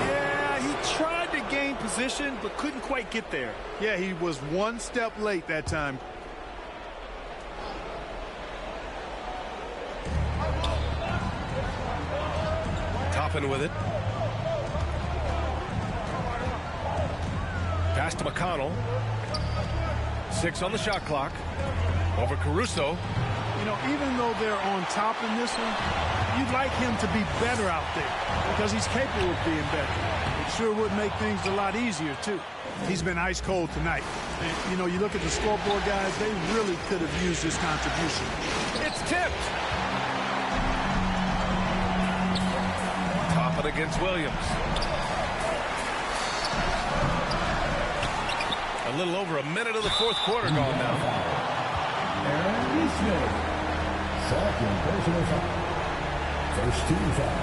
Yeah, he tried to gain position, but couldn't quite get there. Yeah, he was 1 step late that time. Toppin with it. Pass to McConnell. 6 on the shot clock. Over Caruso. You know, even though they're on top in this one, you'd like him to be better out there because he's capable of being better. It sure would make things a lot easier, too. He's been ice cold tonight. And, you know, you look at the scoreboard, guys, they really could have used his contribution. It's tipped. Toppin against Williams. A little over a minute of the 4th quarter gone now. And Nesmith, second personal foul. First team foul.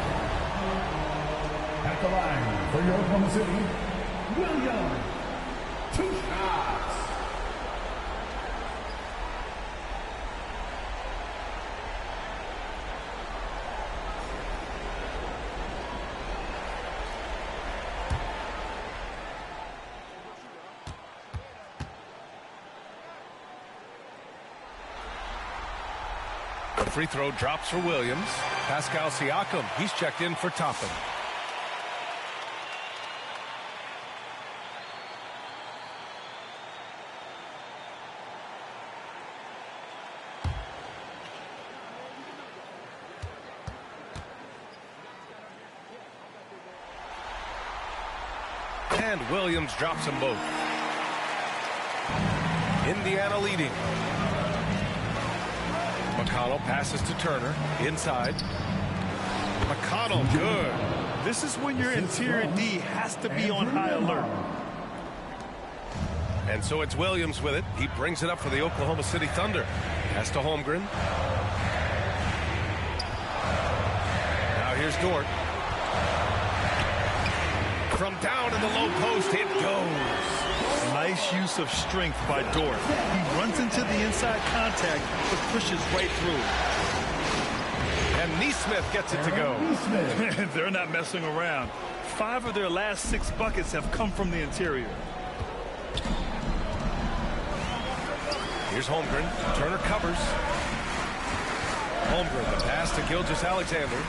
At the line for your Oklahoma City, Williams. 2 shots. The free throw drops for Williams. Pascal Siakam, he's checked in for Toppin. And Williams drops them both. Indiana leading. McConnell passes to Turner. Inside. McConnell, good. This is when your interior D has to be on high alert. And so it's Williams with it. He brings it up for the Oklahoma City Thunder. Pass to Holmgren. Now here's Dort. From down in the low post, it goes. Nice use of strength by Dort. He runs into the inside contact, but pushes right through. And Nesmith gets it to go. They're not messing around. 5 of their last 6 buckets have come from the interior. Here's Holmgren. Turner covers. Holmgren, the pass to Gilgeous-Alexander.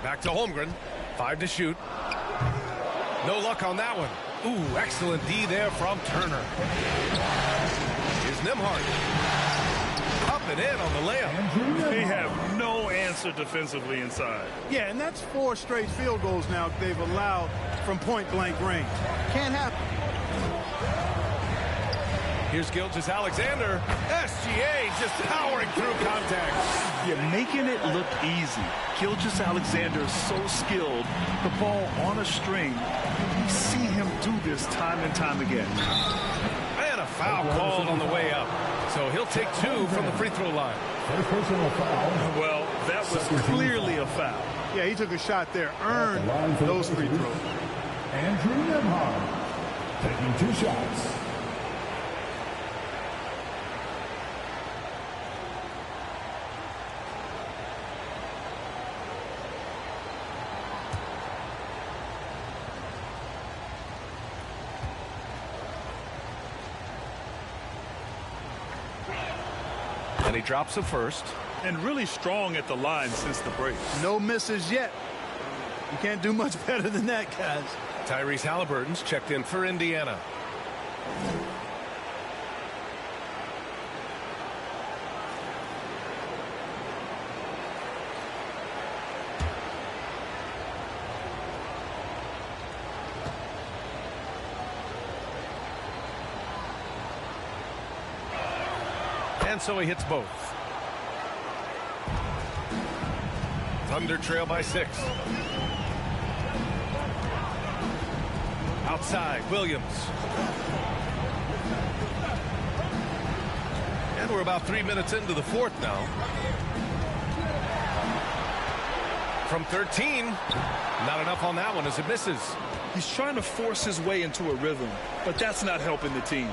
Back to Holmgren. 5 to shoot. No luck on that one. Ooh, excellent D there from Turner. Here's Nembhard. Up and in on the layup. They have no answer defensively inside. Yeah, and that's 4 straight field goals now they've allowed from point-blank range. Can't happen. Here's Gilgeous-Alexander. SGA just powering through contact. Yeah, making it look easy. Gilgeous-Alexander is so skilled. The ball on a string. We see him do this time and time again. And a foul called on the way up. So he'll take 2 from the free throw line. First personal foul. Well, that was clearly a foul. Yeah, he took a shot there. Earned those free throws. Andrew Nembhard taking 2 shots. And he drops the first. And really strong at the line since the break. No misses yet. You can't do much better than that, guys. Tyrese Halliburton's checked in for Indiana. And so he hits both. Thunder trail by 6. Outside, Williams. And we're about 3 minutes into the fourth now. From 13. Not enough on that one as it misses. He's trying to force his way into a rhythm, but that's not helping the team.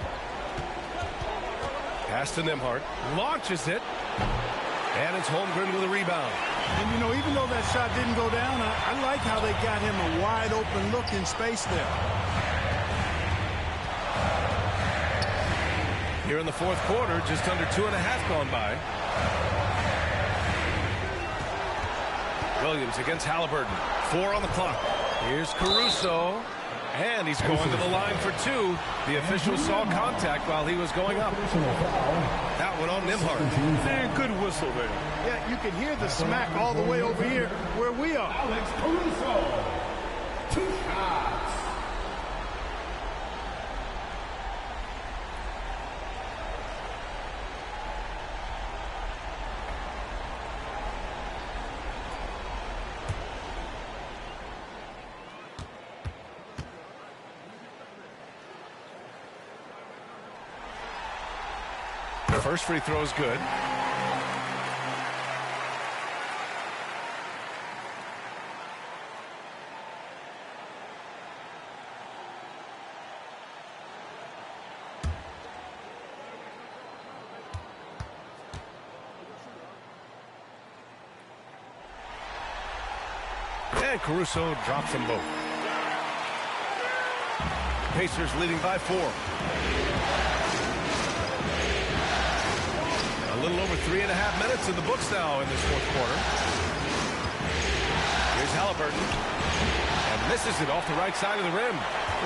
Pass to Nembhard. Launches it. And it's Holmgren with a rebound. And, you know, even though that shot didn't go down, I like how they got him a wide open look in space there. Here in the fourth quarter, just under 2.5 gone by. Williams against Halliburton. 4 on the clock. Here's Caruso. And he's going to the line for 2. The official saw contact while he was going up. That one on Nembhard. And good whistle there. Yeah, you can hear the smack all the way over here where we are. Alex Caruso. 2 shots. First free throw is good. And Caruso drops them both. Pacers leading by 4. A little over 3.5 minutes in the books now in this fourth quarter. Here's Halliburton. And misses it off the right side of the rim.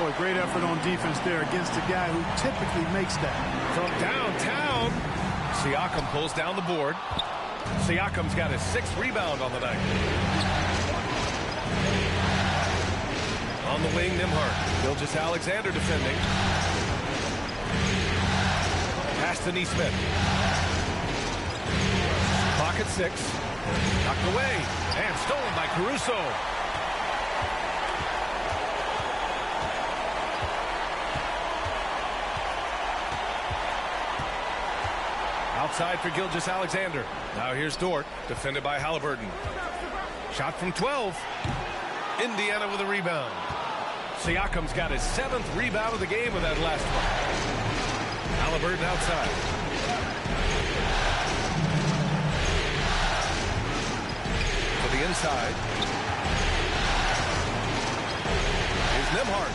Boy, great effort on defense there against a guy who typically makes that. From Downtown, Siakam pulls down the board. Siakam's got his 6th rebound on the night. On the wing, Nembhard. Gilgeous-Alexander defending. Pass to Nesmith. Clock at 6. Knocked away. And stolen by Caruso. Outside for Gilgeous-Alexander. Now here's Dort, defended by Halliburton. Shot from 12. Indiana with a rebound. Siakam's got his 7th rebound of the game with that last one. Halliburton outside. To the inside. Here's Nembhard.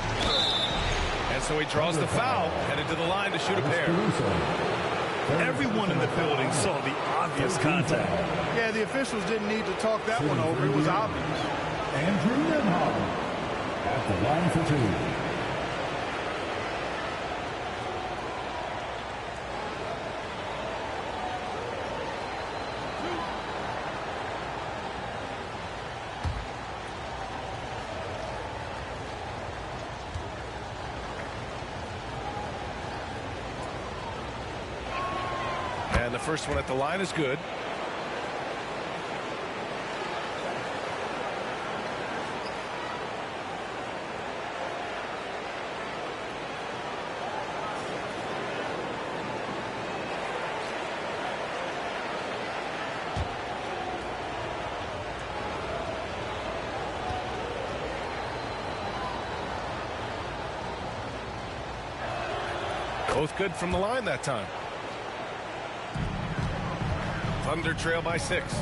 And so he draws the foul, headed to the line to shoot a pair. Everyone in the building saw the obvious contact. Yeah, the officials didn't need to talk that one over. It was obvious. Andrew Nemhard at the line for two. And the first one at the line is good. Both good from the line that time. Thunder trail by 6.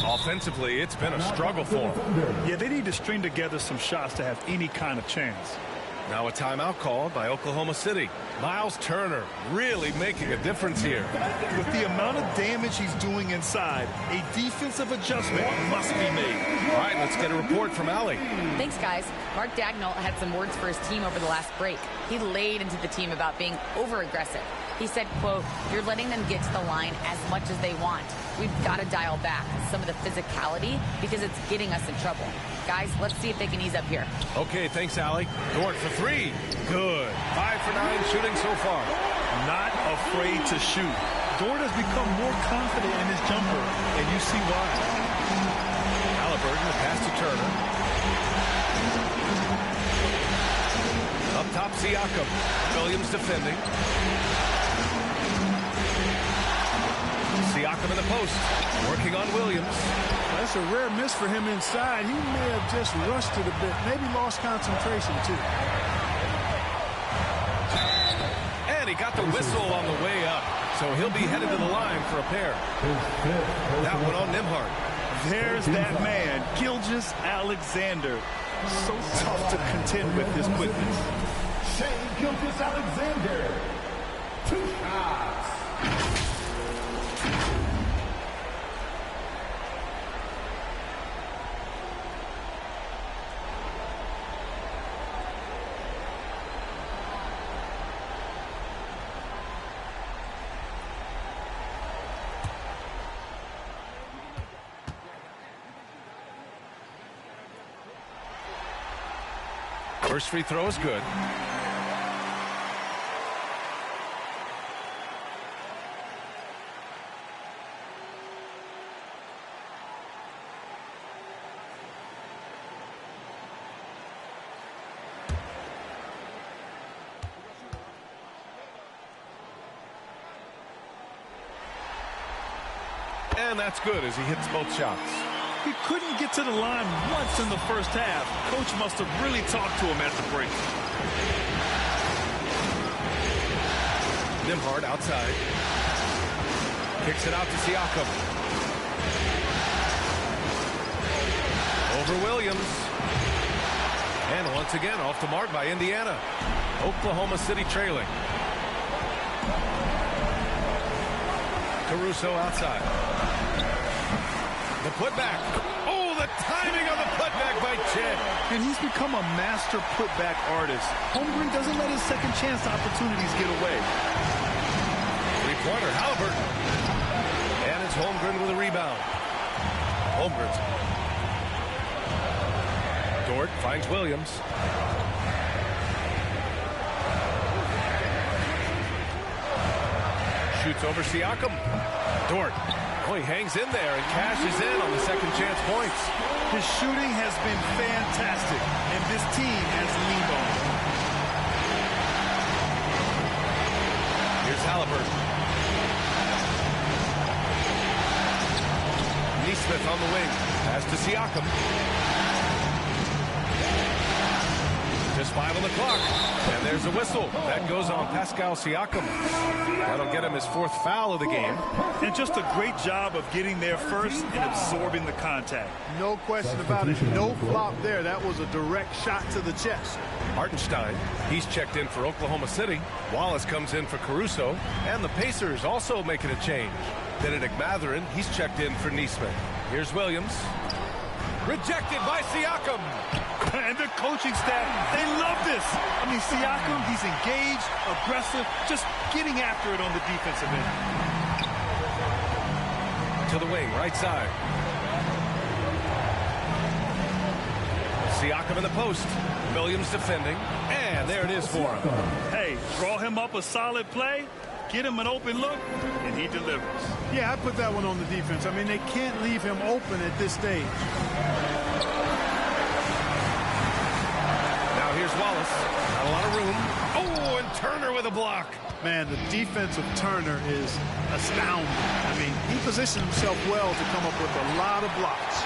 Offensively, it's been a struggle for them. Yeah, they need to string together some shots to have any kind of chance. Now a timeout called by Oklahoma City. Miles Turner really making a difference here. With the amount of damage he's doing inside, a defensive adjustment must be made. All right, let's get a report from Allie. Thanks, guys. Mark Dagnall had some words for his team over the last break. He laid into the team about being over-aggressive. He said, quote, "You're letting them get to the line as much as they want. We've got to dial back some of the physicality because it's getting us in trouble. Guys, let's see if they can ease up here." Okay, thanks, Allie. Dort for 3. Good. 5 for 9 shooting so far. Not afraid to shoot. Dort has become more confident in his jumper, and you see why. Halliburton, the pass to Turner. Up top, Siakam. Williams defending. Siakam in the post. Working on Williams. That's a rare miss for him inside. He may have just rushed it a bit. Maybe lost concentration, too. And he got the whistle on the way up. So he'll be headed to the line for a pair. That one on Nemhard. There's that man, Gilgeous-Alexander. So tough to contend with his quickness. Shai Gilgeous-Alexander. 2 shots. First free throw is good. And that's good as he hits both shots. He couldn't get to the line once in the first half. Coach must have really talked to him at the break. Nemhard outside. Kicks it out to Siakam. Over Williams. And once again off the mark by Indiana. Oklahoma City trailing. Caruso outside. The putback. Oh, the timing of the putback by Chet. And he's become a master putback artist. Holmgren doesn't let his second chance opportunities get away. Three-pointer, Halliburton. And it's Holmgren with a rebound. Holmgren's. Dort finds Williams. Shoots over Siakam. Dort. Oh, he hangs in there and cashes in on the second chance points. His shooting has been fantastic, and this team has leaned on him. Here's Halliburton. Neesmith on the wing. Pass to Siakam. Just 5 on the clock. And there's a whistle. That goes on Pascal Siakam. That'll get him his 4th foul of the game. And just a great job of getting there first and absorbing the contact. No question about it. No flop there. That was a direct shot to the chest. Hartenstein, he's checked in for Oklahoma City. Wallace comes in for Caruso. And the Pacers also making a change. Benedict Mathurin, he's checked in for Neesmith. Here's Williams. Rejected by Siakam. And the coaching staff, they love this. I mean, Siakam, he's engaged, aggressive, just getting after it on the defensive end. To the wing, right side. Siakam in the post. Williams defending. And there it is for him. Hey, draw him up a solid play, get him an open look, and he delivers. Yeah, I put that one on the defense. I mean, they can't leave him open at this stage. Now here's Wallace. Not a lot of room. Oh, and Turner with a block. Man, the defense of Turner is astounding. I mean, he positioned himself well to come up with a lot of blocks.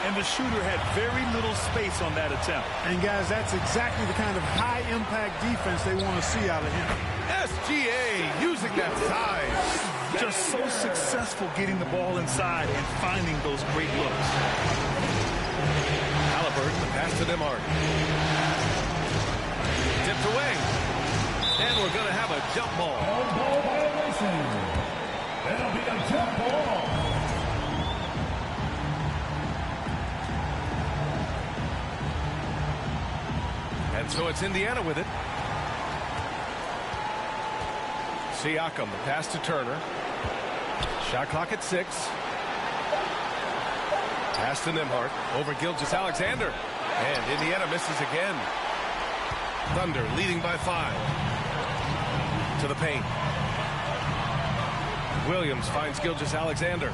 And the shooter had very little space on that attempt. And, guys, that's exactly the kind of high-impact defense they want to see out of him. SGA using that size. Just so successful getting the ball inside and finding those great looks. Halliburton, the pass to Nembhard. Tipped away. And we're going to have a jump ball. Ball violation. That'll be a jump ball. And so it's Indiana with it. Siakam, the pass to Turner. Shot clock at 6. Pass to Nembhard. Over Gilgeous-Alexander. And Indiana misses again. Thunder leading by 5. To the paint. Williams finds Gilgeous-Alexander.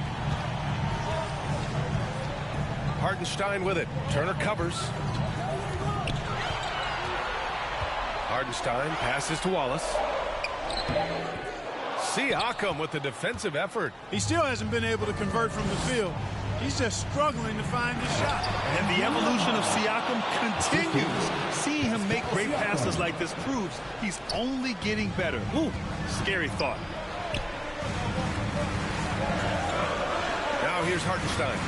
Hartenstein with it. Turner covers. Hartenstein passes to Wallace. Siakam with the defensive effort. He still hasn't been able to convert from the field. He's just struggling to find the shot. And the evolution of Siakam continues. Seeing him make great passes like this proves he's only getting better. Ooh, scary thought. Now here's Hartenstein.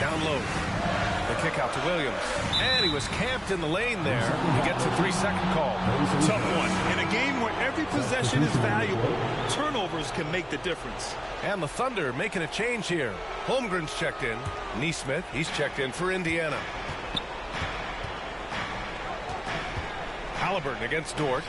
Down low. The kick out to Williams. And he was camped in the lane there. He gets a 3-second call. Tough one. In a game where every possession is valuable, turnovers can make the difference. And the Thunder making a change here. Holmgren's checked in. Nesmith, he's checked in for Indiana. Halliburton against Dort.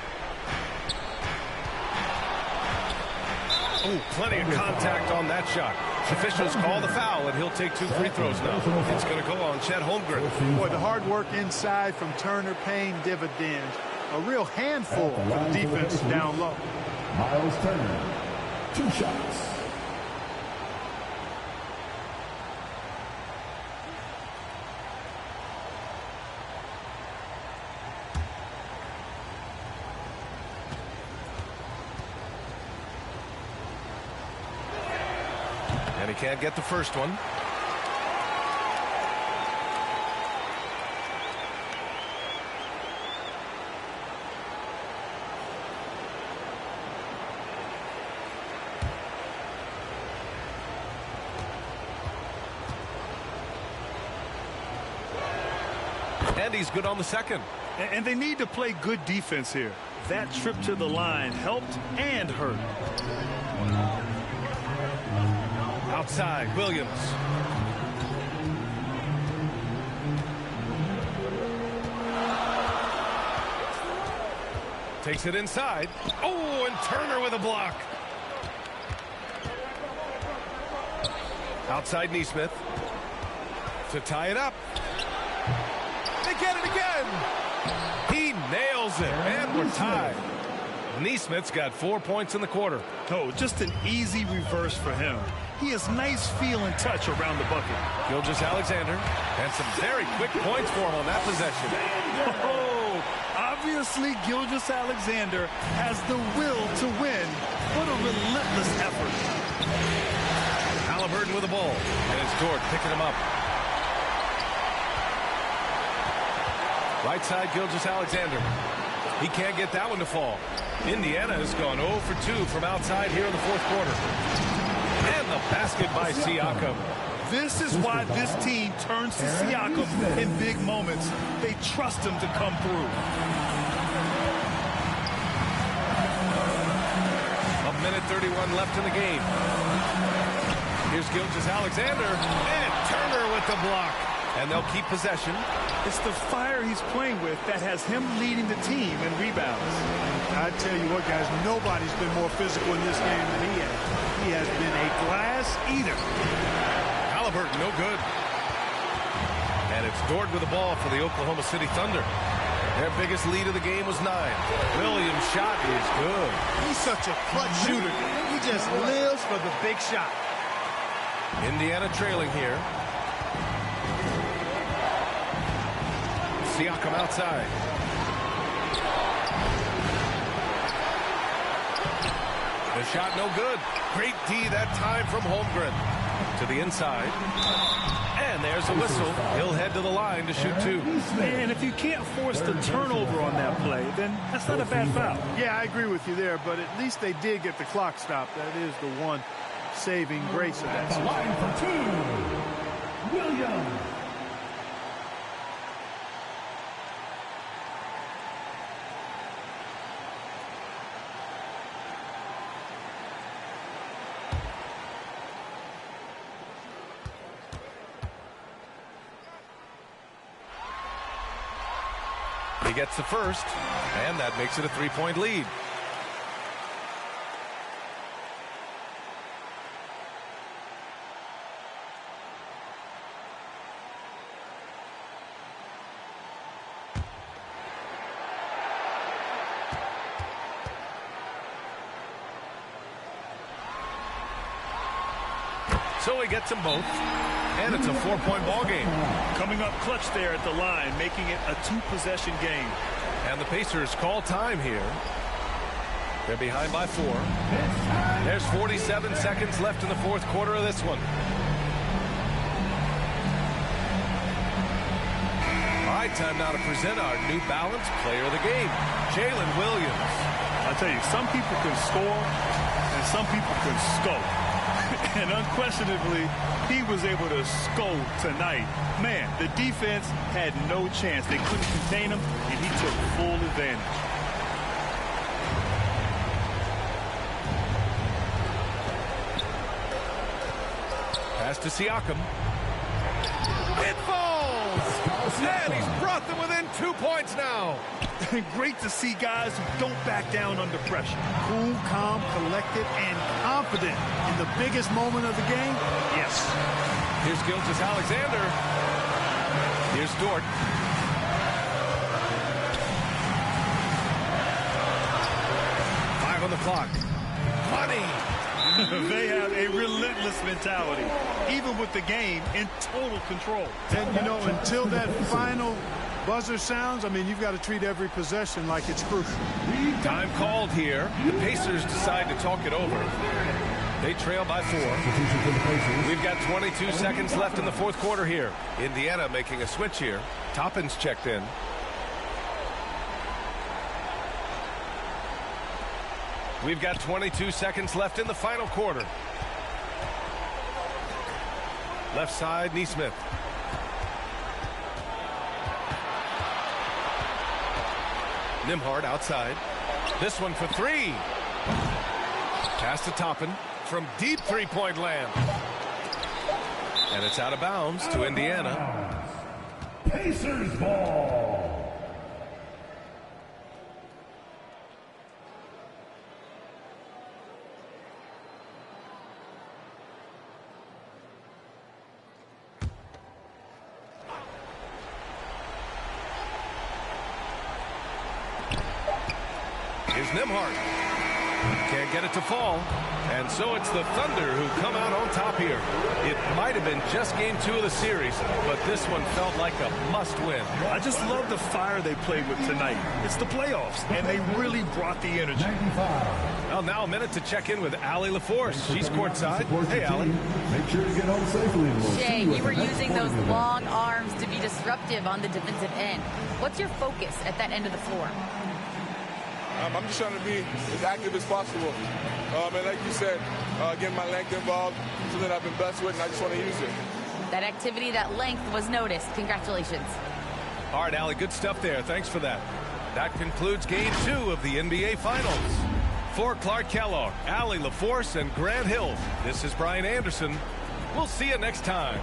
Oh, plenty of contact on that shot. Officials call the foul, and he'll take 2 free throws now. It's going to go on Chet Holmgren. Boy, the hard work inside from Turner paying dividends. A real handful for the defense down low. Miles Turner, 2 shots. And he can't get the first one. And he's good on the second. And they need to play good defense here. That trip to the line helped and hurt. Outside, Williams. Takes it inside. Oh, and Turner with a block. Outside Nesmith. To tie it up. They get it again. He nails it, and we're tied. Nesmith's got 4 points in the quarter. Oh, just an easy reverse for him. He has nice feel and touch around the bucket. Gilgeous-Alexander, and some very quick points for him on that possession. Oh, obviously Gilgeous-Alexander has the will to win. What a relentless effort. Halliburton with the ball, and it's Dort picking him up. Right side, Gilgeous-Alexander. He can't get that one to fall. Indiana has gone 0 for 2 from outside here in the fourth quarter. And the basket by Siakam. This is why this team turns to Siakam in big moments. They trust him to come through. A minute 31 left in the game. Here's Gilgeous-Alexander, and Turner with the block. And they'll keep possession. It's the fire he's playing with that has him leading the team in rebounds. I tell you what, guys, nobody's been more physical in this game than he has. He has been a glass eater. Halliburton, no good. And it's Dort with the ball for the Oklahoma City Thunder. Their biggest lead of the game was 9. Williams' shot is good. He's such a clutch shooter. He just lives for the big shot. Indiana trailing here. Siakam outside. The shot no good. Great D that time from Holmgren. To the inside. And there's a whistle. He'll head to the line to shoot 2. And if you can't force the turnover on that play, then that's not a bad foul. Yeah, I agree with you there, but at least they did get the clock stopped. That is the one saving grace of that. Line for 2, Williams. He gets the first, and that makes it a 3-point lead. So he gets them both, and it's a 4-point ball game. Coming up clutch there at the line, making it a 2-possession game. And the Pacers call time here. They're behind by 4. There's 47 seconds left in the fourth quarter of this one. All right, time now to present our New Balance Player of the Game, Jalen Williams. I'll tell you, some people can score, and some people can scope. And unquestionably, he was able to score tonight. Man, the defense had no chance. They couldn't contain him, and he took full advantage. Pass to Siakam. It falls! And he's brought them within 2 points now. Great to see guys who don't back down under pressure. Cool, calm, collected, and confident in the biggest moment of the game. Yes. Here's Gilgeous-Alexander. Here's Dort. Five on the clock. Money. They have a relentless mentality, even with the game in total control. And, you know, until that final buzzer sounds, I mean, you've got to treat every possession like it's crucial. Time called here. The Pacers decide to talk it over. They trail by 4. We've got 22 seconds left in the fourth quarter here. Indiana making a switch here. Toppin's checked in. We've got 22 seconds left in the final quarter. Left side, Nesmith. Nembhard outside. This one for 3. Pass to Toppin from deep three-point land. And it's out of bounds to Indiana. Pacers ball. Here's Nembhard. Can't get it to fall. And so it's the Thunder who come out on top here. It might have been just game 2 of the series, but this one felt like a must-win. I just love the fire they played with tonight. It's the playoffs, and they really brought the energy. Well, now a minute to check in with Allie LaForce. She's courtside. Hey, Allie. Make sure to get home safely. Jay, you were using those long arms to be disruptive on the defensive end. What's your focus at that end of the floor? I'm just trying to be as active as possible. And like you said, getting my length involved, something I've been blessed with, and I just want to use it. That activity, that length was noticed. Congratulations. All right, Allie, good stuff there. Thanks for that. That concludes game 2 of the NBA Finals. For Clark Kellogg, Allie LaForce, and Grant Hill, this is Brian Anderson. We'll see you next time.